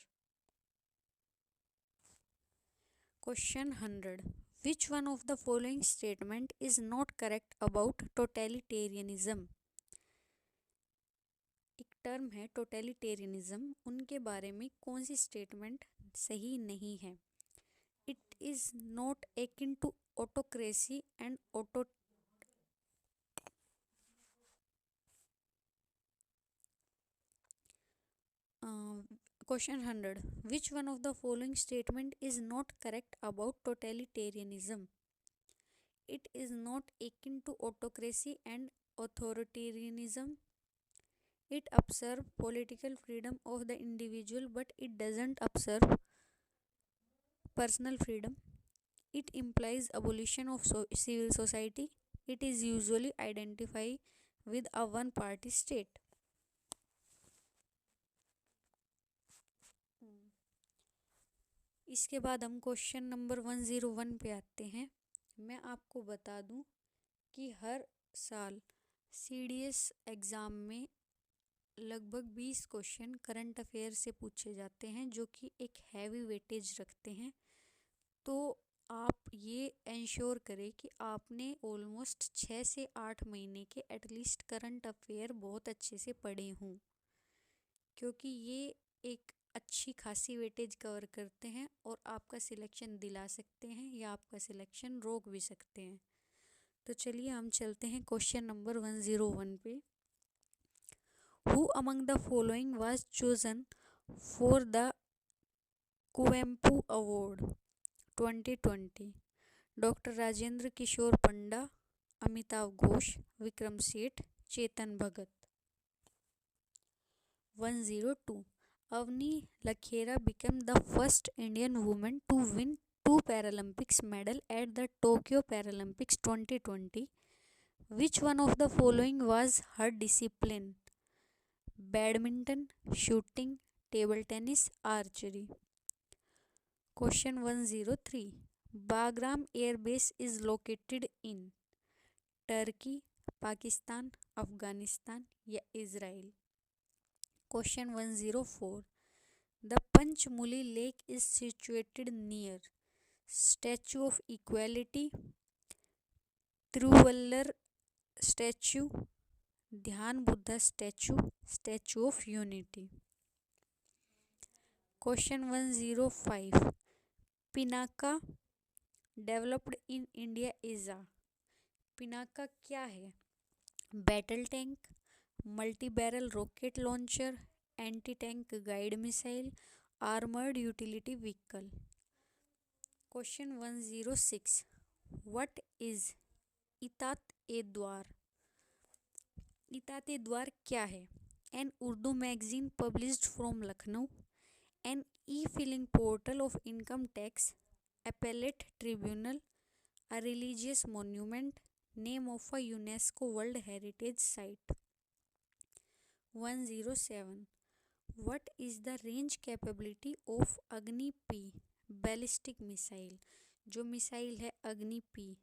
Question 100. Which one of the following statement is not correct about totalitarianism? एक टर्म है टोटलिटेरियनिज्म, उनके बारे में कौन सी स्टेटमेंट सही नहीं है? It is not akin to autocracy and auto Question 100. Which one of the following statement is not correct about totalitarianism? It is not akin to autocracy and authoritarianism. It observes political freedom of the individual, but it doesn't observe personal freedom. It implies abolition of civil society. It is usually identified with a one-party state. इसके बाद हम क्वेश्चन नंबर 101 पे आते हैं। मैं आपको बता दूं कि हर साल CDS एग्ज़ाम में लगभग 20 क्वेश्चन करंट अफेयर से पूछे जाते हैं जो कि एक हैवी वेटेज रखते हैं। तो आप ये इंश्योर करें कि आपने ऑलमोस्ट 6 से 8 महीने के एटलीस्ट करंट अफेयर बहुत अच्छे से पढ़े हों, क्योंकि ये एक अच्छी खासी वेटेज कवर करते हैं और आपका सिलेक्शन दिला सकते हैं या आपका सिलेक्शन रोक भी सकते हैं। तो चलिए हम चलते हैं क्वेश्चन नंबर 101 पे। Who among the following was chosen for the Kuvempu award 2020? Doctor Rajendra Kishore Panda, Amitabh Ghosh, Vikram Seth, Chetan Bhagat. 102. Avni Lakhera became the first Indian woman to win 2 Paralympics medal at the Tokyo Paralympics 2020. Which one of the following was her discipline? Badminton, shooting, table tennis, archery. Question 103. Bagram Air Base is located in Turkey, Pakistan, Afghanistan या Israel. Question 104. The Panchmuli Lake is situated near Statue of Equality, Thiruvallar statue, Dhyan Buddha statue, Statue of Unity. Question 105. Pinaka developed in India is a। Pinaka क्या है? Battle tank, multi barrel rocket launcher, anti tank guide missile, armoured utility vehicle. Question 106. What is इतात-ए-द्वार? इतात-ए-द्वार क्या है? An Urdu magazine published from Lucknow, an e-filing portal of income tax, appellate tribunal, a religious monument, name of a UNESCO World Heritage Site. 107. What is the range capability of Agni-P ballistic missile? जो मिसाइल है अग्नि-P,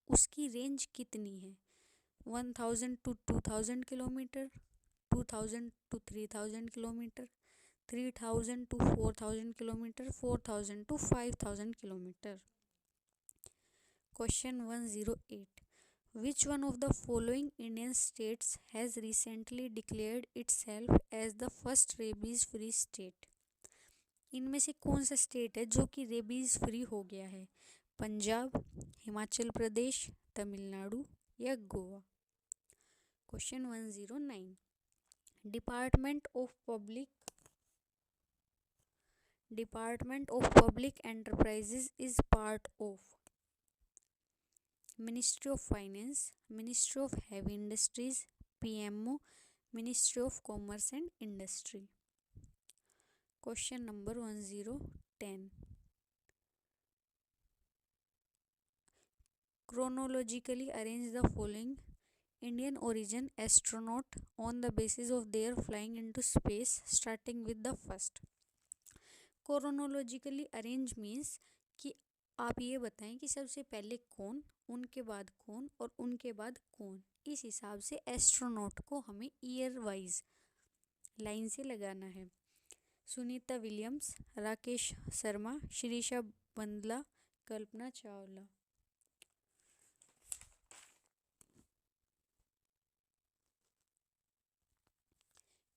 उसकी रेंज कितनी है? 1000 to 2000 kilometre, 2000 to 3000 kilometre, 3000 to 4000 kilometre, 4000 to 5000 kilometre. Question 108. Which one of the following Indian states has recently declared itself as the first rabies free state? इनमें से कौन सा स्टेट है जो कि रेबीज फ्री हो गया है? पंजाब, हिमाचल प्रदेश, तमिलनाडु या Goa? Question 109. Department of public enterprises is part of ministry of finance, ministry of heavy industries, PMO, ministry of commerce and industry. Question number 10. Chronologically arrange the following Indian origin astronaut on the basis of their flying into space, starting with the first. Chronologically arrange means कि आप ये बताएं कि सबसे पहले कौन, उनके बाद कौन और उनके बाद कौन. इस हिसाब से एस्ट्रोनॉट को हमें ईयर वाइज लाइन से लगाना है. Sunita Williams, Rakesh Sharma, Shirisha Bandla, Kalpana Chawla.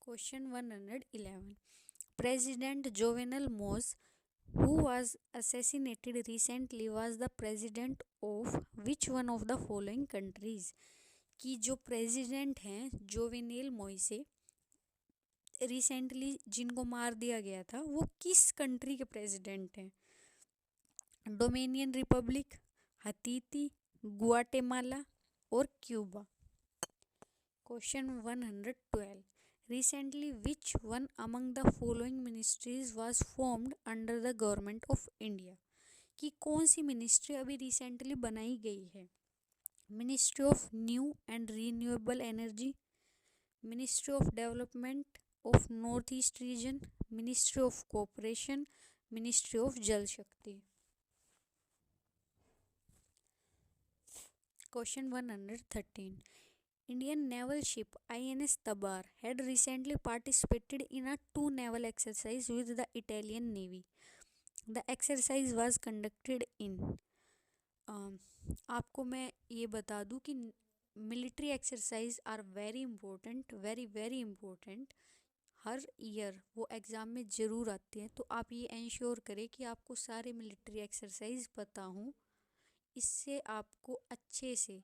Question 111. President Jovenel Moise, who was assassinated recently, was the president of which one of the following countries? कि जो प्रेसिडेंट हैं जोवेनेल मोइसे, रिसेंटली जिनको मार दिया गया था, वो किस कंट्री के प्रेसिडेंट हैं? डोमिनियन रिपब्लिक, हतीती, गुआटेमाला और Cuba. Question 112. Recently which one among the following ministries was formed under the government of India? कि कौन सी मिनिस्ट्री अभी रिसेंटली बनाई गई है? Ministry of new and renewable energy, ministry of development of north east region, ministry of cooperation, ministry of जल शक्ति. Question 113. Indian naval ship INS Tabar had recently participated in a two naval exercise with the Italian Navy. The exercise was conducted in आपको मैं ये बता दूं कि military exercise are very important, very very important. हर ईयर वो एग्ज़ाम में ज़रूर आती है, तो आप ये इंश्योर करें कि आपको सारे मिलिट्री एक्सरसाइज पता हों. इससे आपको अच्छे से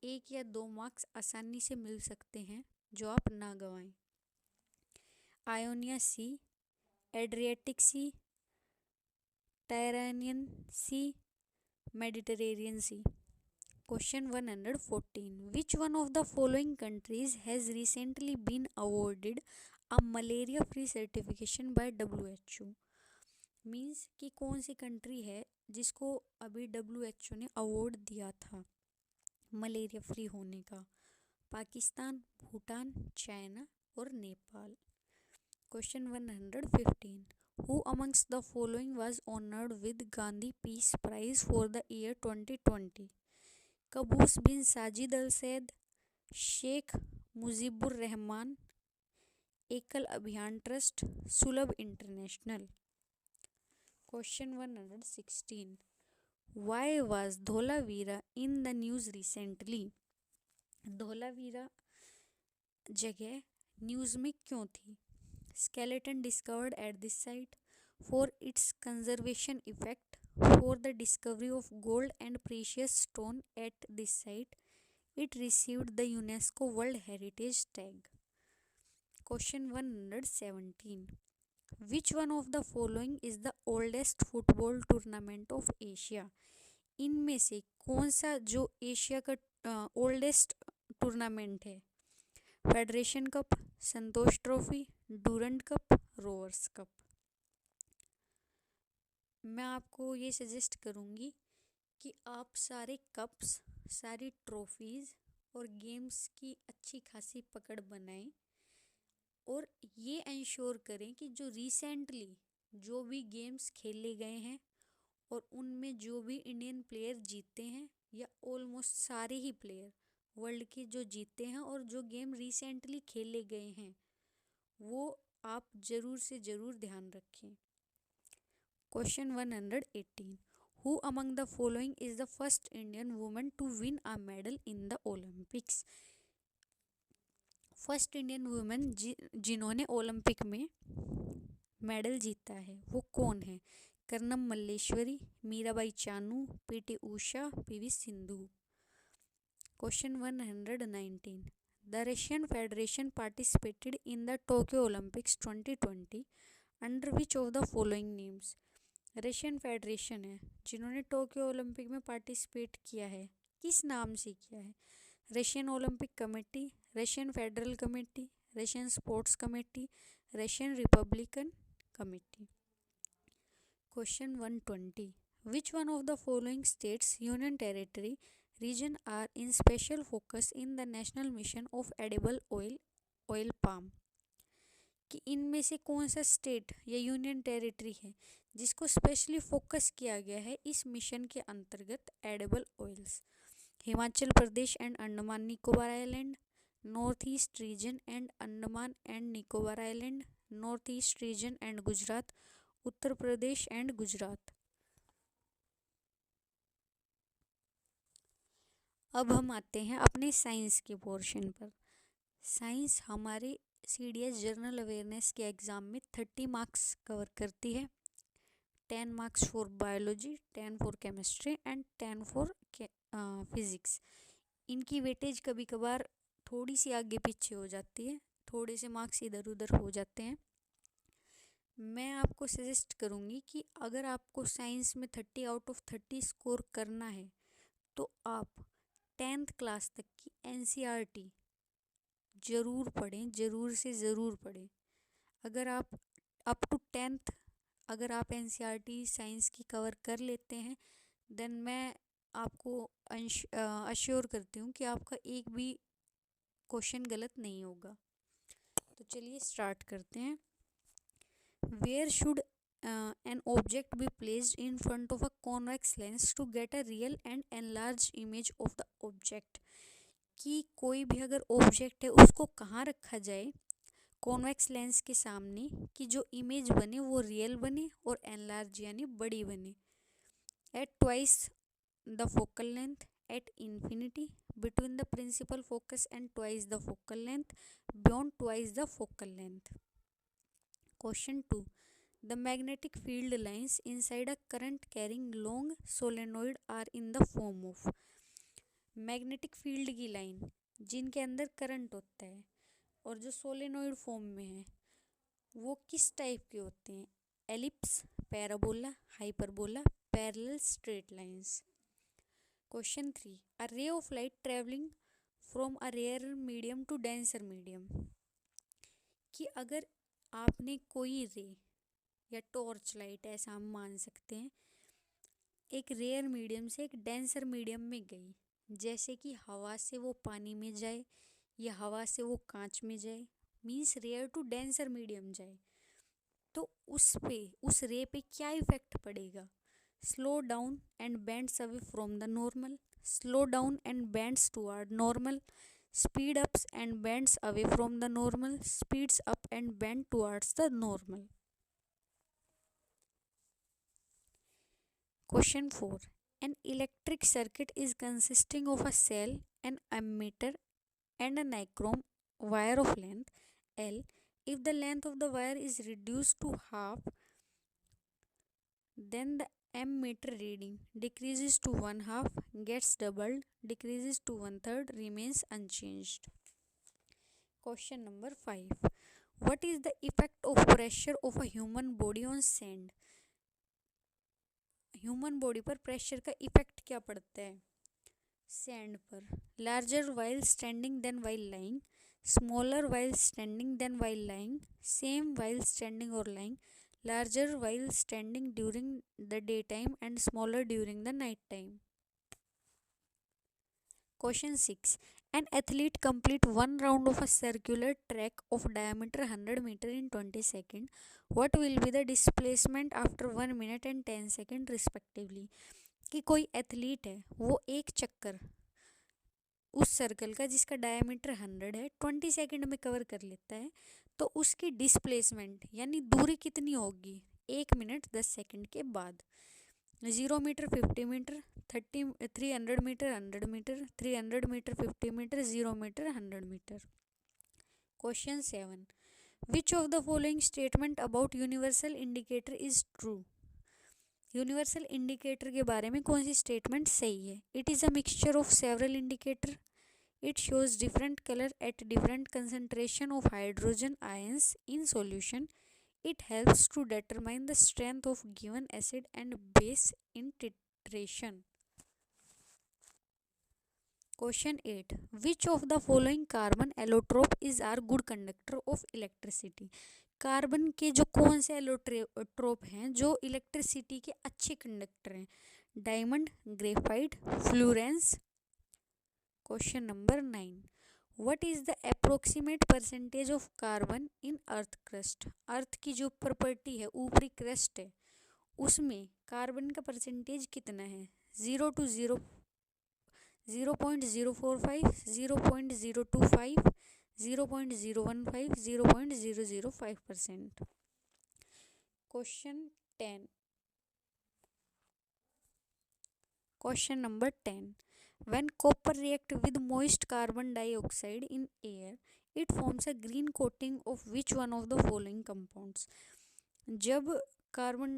1 या 2 मार्क्स आसानी से मिल सकते हैं, जो आप ना गंवाएं. Ionian sea, Adriatic sea, Tyrrhenian sea, Mediterranean sea. Question 114. Which one of the following countries has recently been awarded a malaria free certification by WHO? Means कि कौन सी कंट्री है जिसको अभी WHO ने अवार्ड दिया था मलेरिया फ्री होने का? पाकिस्तान, भूटान, चाइना और Nepal. Question 115. Who amongst the following was honored with Gandhi Peace Prize for the year 2020? कबूस बिन साजिद अल सैद, शेख मुजीबुर रहमान, एकल अभियान ट्रस्ट, सुलभ international. Question 116. Why was Dholavira in the news recently? Dholavira जगह न्यूज़ में क्यों थी? Skeleton discovered at this site, for its conservation effect, for the discovery of gold and precious stone at this site, it received the UNESCO World Heritage Tag. Question 117. Which one of the following is the oldest football tournament of Asia? इनमें से कौन सा जो एशिया का ओल्डेस्ट टूर्नामेंट है? Federation Cup, Santosh trophy, Durand Cup, Rovers Cup. मैं आपको ये सजेस्ट करूँगी कि आप सारे कप्स, सारी ट्रॉफीज़ और गेम्स की अच्छी खासी पकड़ बनाएं और ये इंश्योर करें कि जो रिसेंटली जो भी गेम्स खेले गए हैं और उनमें जो भी इंडियन प्लेयर जीते हैं या ऑलमोस्ट सारे ही प्लेयर वर्ल्ड के जो जीते हैं और जो गेम रिसेंटली खेले गए हैं वो आप ज़रूर से ज़रूर ध्यान रखें। Question 118, Who among the following is the first Indian woman to win a medal in the Olympics? First Indian women जिन्होंने ओलंपिक में मेडल जीता है वो कौन है? Karnam Malleswari, Mirabai Chanu, PT Usha, PV Sindhu. Question 119, the Russian federation participated in the Tokyo Olympics 2020 under which of the following names? Russian federation है जिन्होंने टोक्यो ओलंपिक में पार्टिसिपेट किया है, किस नाम से किया है? Russian Olympic committee, Russian federal committee, Russian sports committee, Russian republican committee. Question 120, which one of the following states, union territory, region are in special focus in the national mission of edible oil palm? कि इनमें से कौन सा स्टेट या यूनियन टेरिटरी है जिसको स्पेशली फोकस किया गया है इस मिशन के अंतर्गत edible oils? Himachal Pradesh and Andaman Nicobar island, north east region and Andaman and Nicobar island, north east region and Gujarat, Uttar Pradesh and Gujarat. अब हम आते हैं अपने साइंस के पोर्शन पर। साइंस हमारे CDS जर्नल अवेयरनेस के एग्ज़ाम में 30 मार्क्स कवर करती है। 10 marks for biology, 10 for chemistry and 10 for physics. इनकी वेटेज कभी कभार थोड़ी सी आगे पीछे हो जाती है, थोड़े से मार्क्स इधर उधर हो जाते हैं। मैं आपको सजेस्ट करूँगी कि अगर आपको साइंस में 30 आउट ऑफ 30 स्कोर करना है तो आप 10th क्लास तक की NCERT ज़रूर पढ़ें, ज़रूर से ज़रूर पढ़ें। अगर आप अप टू 10th अगर आप NCERT साइंस की कवर कर लेते हैं देन मैं आपको अश्योर करती हूँ कि आपका एक भी क्वेश्चन गलत नहीं होगा। तो चलिए स्टार्ट करते हैं। Where should an object be placed in front of a convex lens to get a real and enlarge image of the object? कि कोई भी अगर ऑब्जेक्ट है उसको कहाँ रखा जाए कॉन्वेक्स लेंस के सामने कि जो इमेज बने वो रियल बने और एनलार्ज यानी बड़ी बने। At twice the focal length, at infinity, between the principal focus and twice the focal length, beyond twice the focal length. Question 2, the magnetic field lines inside a current carrying long solenoid are in the form of? Magnetic field की लाइन जिनके अंदर करंट होता है और जो सोलेनोइड फॉर्म में है वो किस टाइप के होते हैं? Ellipse, parabola, hyperbola, parallel straight lines. Question 3, a ray of light travelling from a rare medium to denser medium? कि अगर आपने कोई रे या टॉर्च लाइट ऐसा हम मान सकते हैं एक रेयर मीडियम से एक डेंसर मीडियम में गई, जैसे कि हवा से वो पानी में जाए या हवा से वो कांच में जाए, means rare to denser medium जाए, तो उस रे पे क्या इफेक्ट पड़ेगा? Slow down and bends away from the normal, slow down and bends toward normal, speed ups and bends away from the normal, speeds up and bend towards the normal. Question 4, an electric circuit is consisting of a cell, an ammeter and a nichrome wire of length L. If the length of the wire is reduced to half, then the ammeter reading decreases to 1/2, gets doubled, decreases to 1/3, remains unchanged. Question number 5, What is the effect of pressure of a human body on sand? Human body पर प्रेशर का इफेक्ट क्या पड़ता है सैंड पर? Larger while standing than while lying, smaller while standing than while lying, same while standing और lying, larger while standing during the day time and smaller during the night time. Question 6. An athlete complete one round of a circular track of diameter 100 meter in 20 seconds. What will be the displacement after 1 minute and 10 seconds respectively? कि कोई एथलीट है वो एक चक्कर उस सर्कल का जिसका डायमीटर 100 है 20 सेकंड में कवर कर लेता है, तो उसकी डिस्प्लेसमेंट यानी दूरी कितनी होगी 1 मिनट 10 सेकंड के बाद? 0 metre 50 metre 300 metre 100 metre 300 metre 50 metre 0 metre 100 metre. Question 7. Which of the following statement about universal indicator is true? Universal indicator के बारे में कौन सी स्टेटमेंट सही है? It is a mixture of several indicator, it shows different colour at different concentration of hydrogen ions in solution, it helps to determine the strength of given acid and base in titration. Question 8. Which of the following carbon allotrope is our good conductor of electricity? Carbon के जो कौन से एलोट्रोप हैं जो इलेक्ट्रिसिटी के अच्छे कंडक्टर हैं? Diamond, graphite, Florence. Question number 9. What is the approximate percentage of carbon in earth crust? अर्थ की जो प्रॉपर्टी है ऊपरी क्रस्ट है उसमें कार्बन का परसेंटेज कितना है? 0 to 0, 0.045, 0.025, 0.015, 0.005%. Question 10. Question number 10. When copper reacts with moist carbon dioxide in air, it forms a green coating of which one of the following compounds? जब कार्बन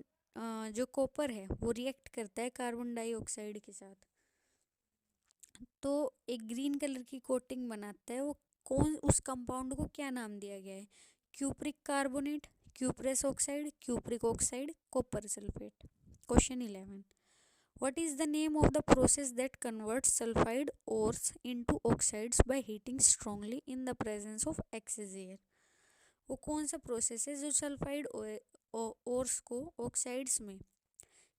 जो कॉपर है वो रिएक्ट करता है कार्बन डाइऑक्साइड के साथ तो एक ग्रीन कलर की कोटिंग बनाता है. वो कौन, उस कंपाउंड को क्या नाम दिया गया है? Cupric carbonate, cuprous oxide, cupric oxide, copper sulphate. Question 11. What is the name of the process that converts sulfide ores into oxides by heating strongly in the presence of excess air? वो कौन सा प्रोसेस है जो सल्फाइड ओर्स को ऑक्साइड्स में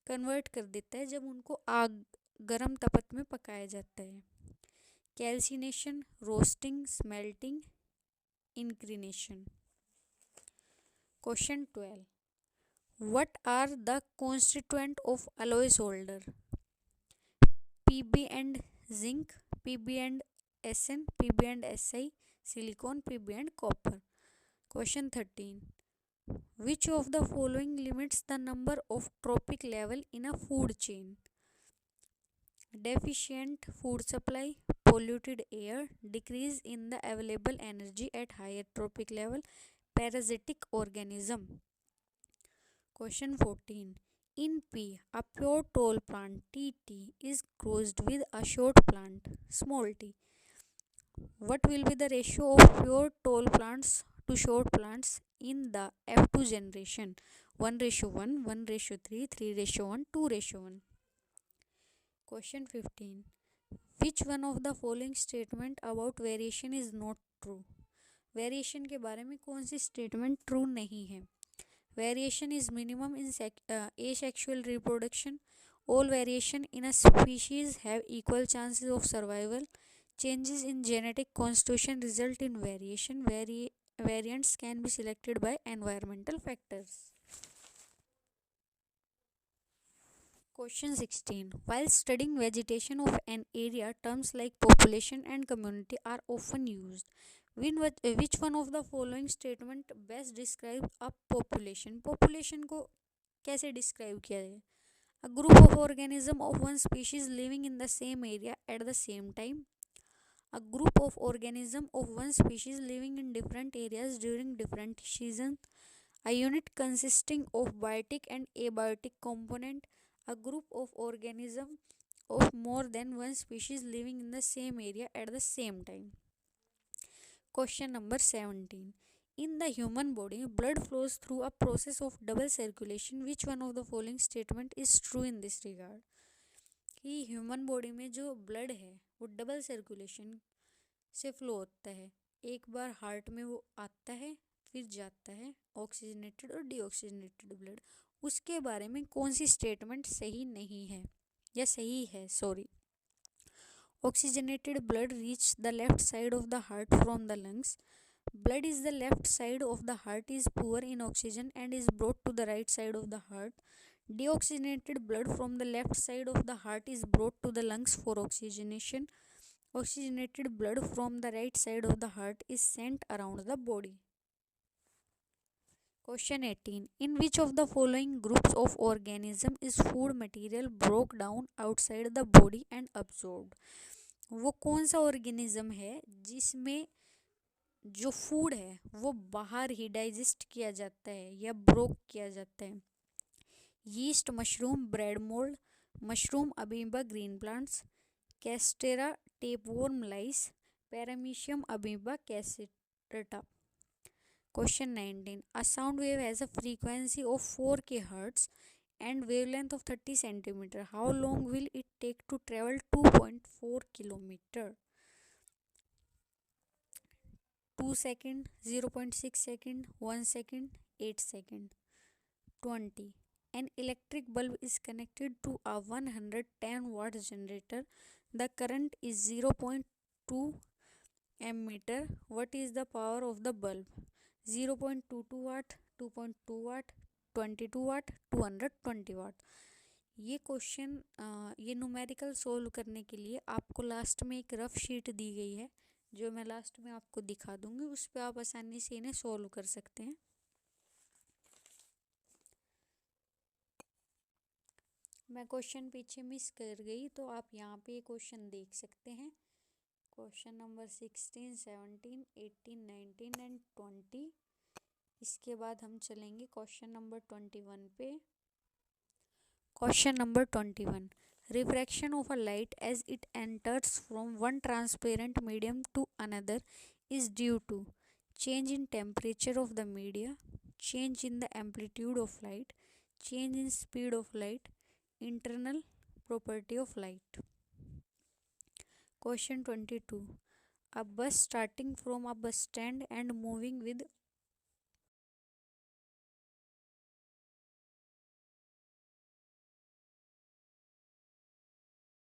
कन्वर्ट कर देता है जब उनको आग गर्म तपत में पकाया जाता है? Calcination, roasting, smelting, incineration. Question 12. What are the constituent of alloy solder? Pb and zinc, Pb and Sn, Pb and Si, silicon, Pb and copper. Question 13. Which of the following limits the number of trophic level in a food chain? Deficient food supply, polluted air, decrease in the available energy at higher trophic level, parasitic organism. Question 14. In P, a pure tall plant TT is crossed with a short plant small t. What will be the ratio of pure tall plants to short plants in the F2 generation? 1:1, 1:3, 3:1, 2:1. Question 15. Which one of the following statement about variation is not true? Variation के बारे में कौन सी स्टेटमेंट ट्रू नहीं है? Variation is minimum in asexual reproduction. All variation in a species have equal chances of survival. Changes in genetic constitution result in variation. Variants can be selected by environmental factors. Question 16. While studying vegetation of an area, terms like population and community are often used. Which one of the following statement best describe a population? Population को कैसे describe किया जाए? A group of organism of one species living in the same area at the same time. A group of organism of one species living in different areas during different seasons. A unit consisting of biotic and abiotic component. A group of organism of more than one species living in the same area at the same time. Question number 17. In the human body, blood flows through a process of double circulation. Which one of the following statement is true in this regard? कि ह्यूमन बॉडी में जो ब्लड है वो डबल सर्कुलेशन से फ्लो होता है। एक बार हार्ट में वो आता है, फिर जाता है, ऑक्सीजनेटेड और डीऑक्सीजनेटेड ब्लड। उसके बारे में कौन सी स्टेटमेंट सही नहीं है या सही है, sorry. Oxygenated blood reaches the left side of the heart from the lungs. Blood is the left side of the heart is poor in oxygen and is brought to the right side of the heart. Deoxygenated blood from the left side of the heart is brought to the lungs for oxygenation. Oxygenated blood from the right side of the heart is sent around the body. Question 18. In which of the following groups of organism is food material broke down outside the body and absorbed? वो कौन सा ऑर्गेनिज्म है जिसमें जो फूड है वो बाहर ही डाइजेस्ट किया जाता है या ब्रोक किया जाता है? Yeast, mushroom, bread mould, mushroom amoeba green plants, Cuscuta tapeworm lice, paramecium amoeba Cuscuta. Question 19. A sound wave has a frequency of 4K Hz and wavelength of 30 centimeter. How long will it take to travel 2.4 kilometer? 2 second, 0.6 second, 1 second, 8 second. 20. An electric bulb is connected to a 110 watt generator. The current is 0.2 ammeter. What is the power of the bulb? 0.22 watt, 2.2 watt, 22 watt, 220 watt। ये क्वेश्चन ये न्यूमेरिकल सोल्व करने के लिए आपको लास्ट में एक रफ शीट दी गई है जो मैं लास्ट में आपको दिखा दूंगी। उस पर आप आसानी से इन्हें सोल्व कर सकते हैं। मैं क्वेश्चन पीछे मिस कर गई तो आप यहाँ पे क्वेश्चन देख सकते हैं। Question number 16, 17, 18, 19 and 20। इसके बाद हम चलेंगे क्वेश्चन नंबर 21 पे। Question number 21. Refraction of a light as it enters from one transparent medium to another is due to change in temperature of the media, change in the amplitude of light, change in speed of light, internal property of light. Question 22. A bus starting from a bus stand and moving with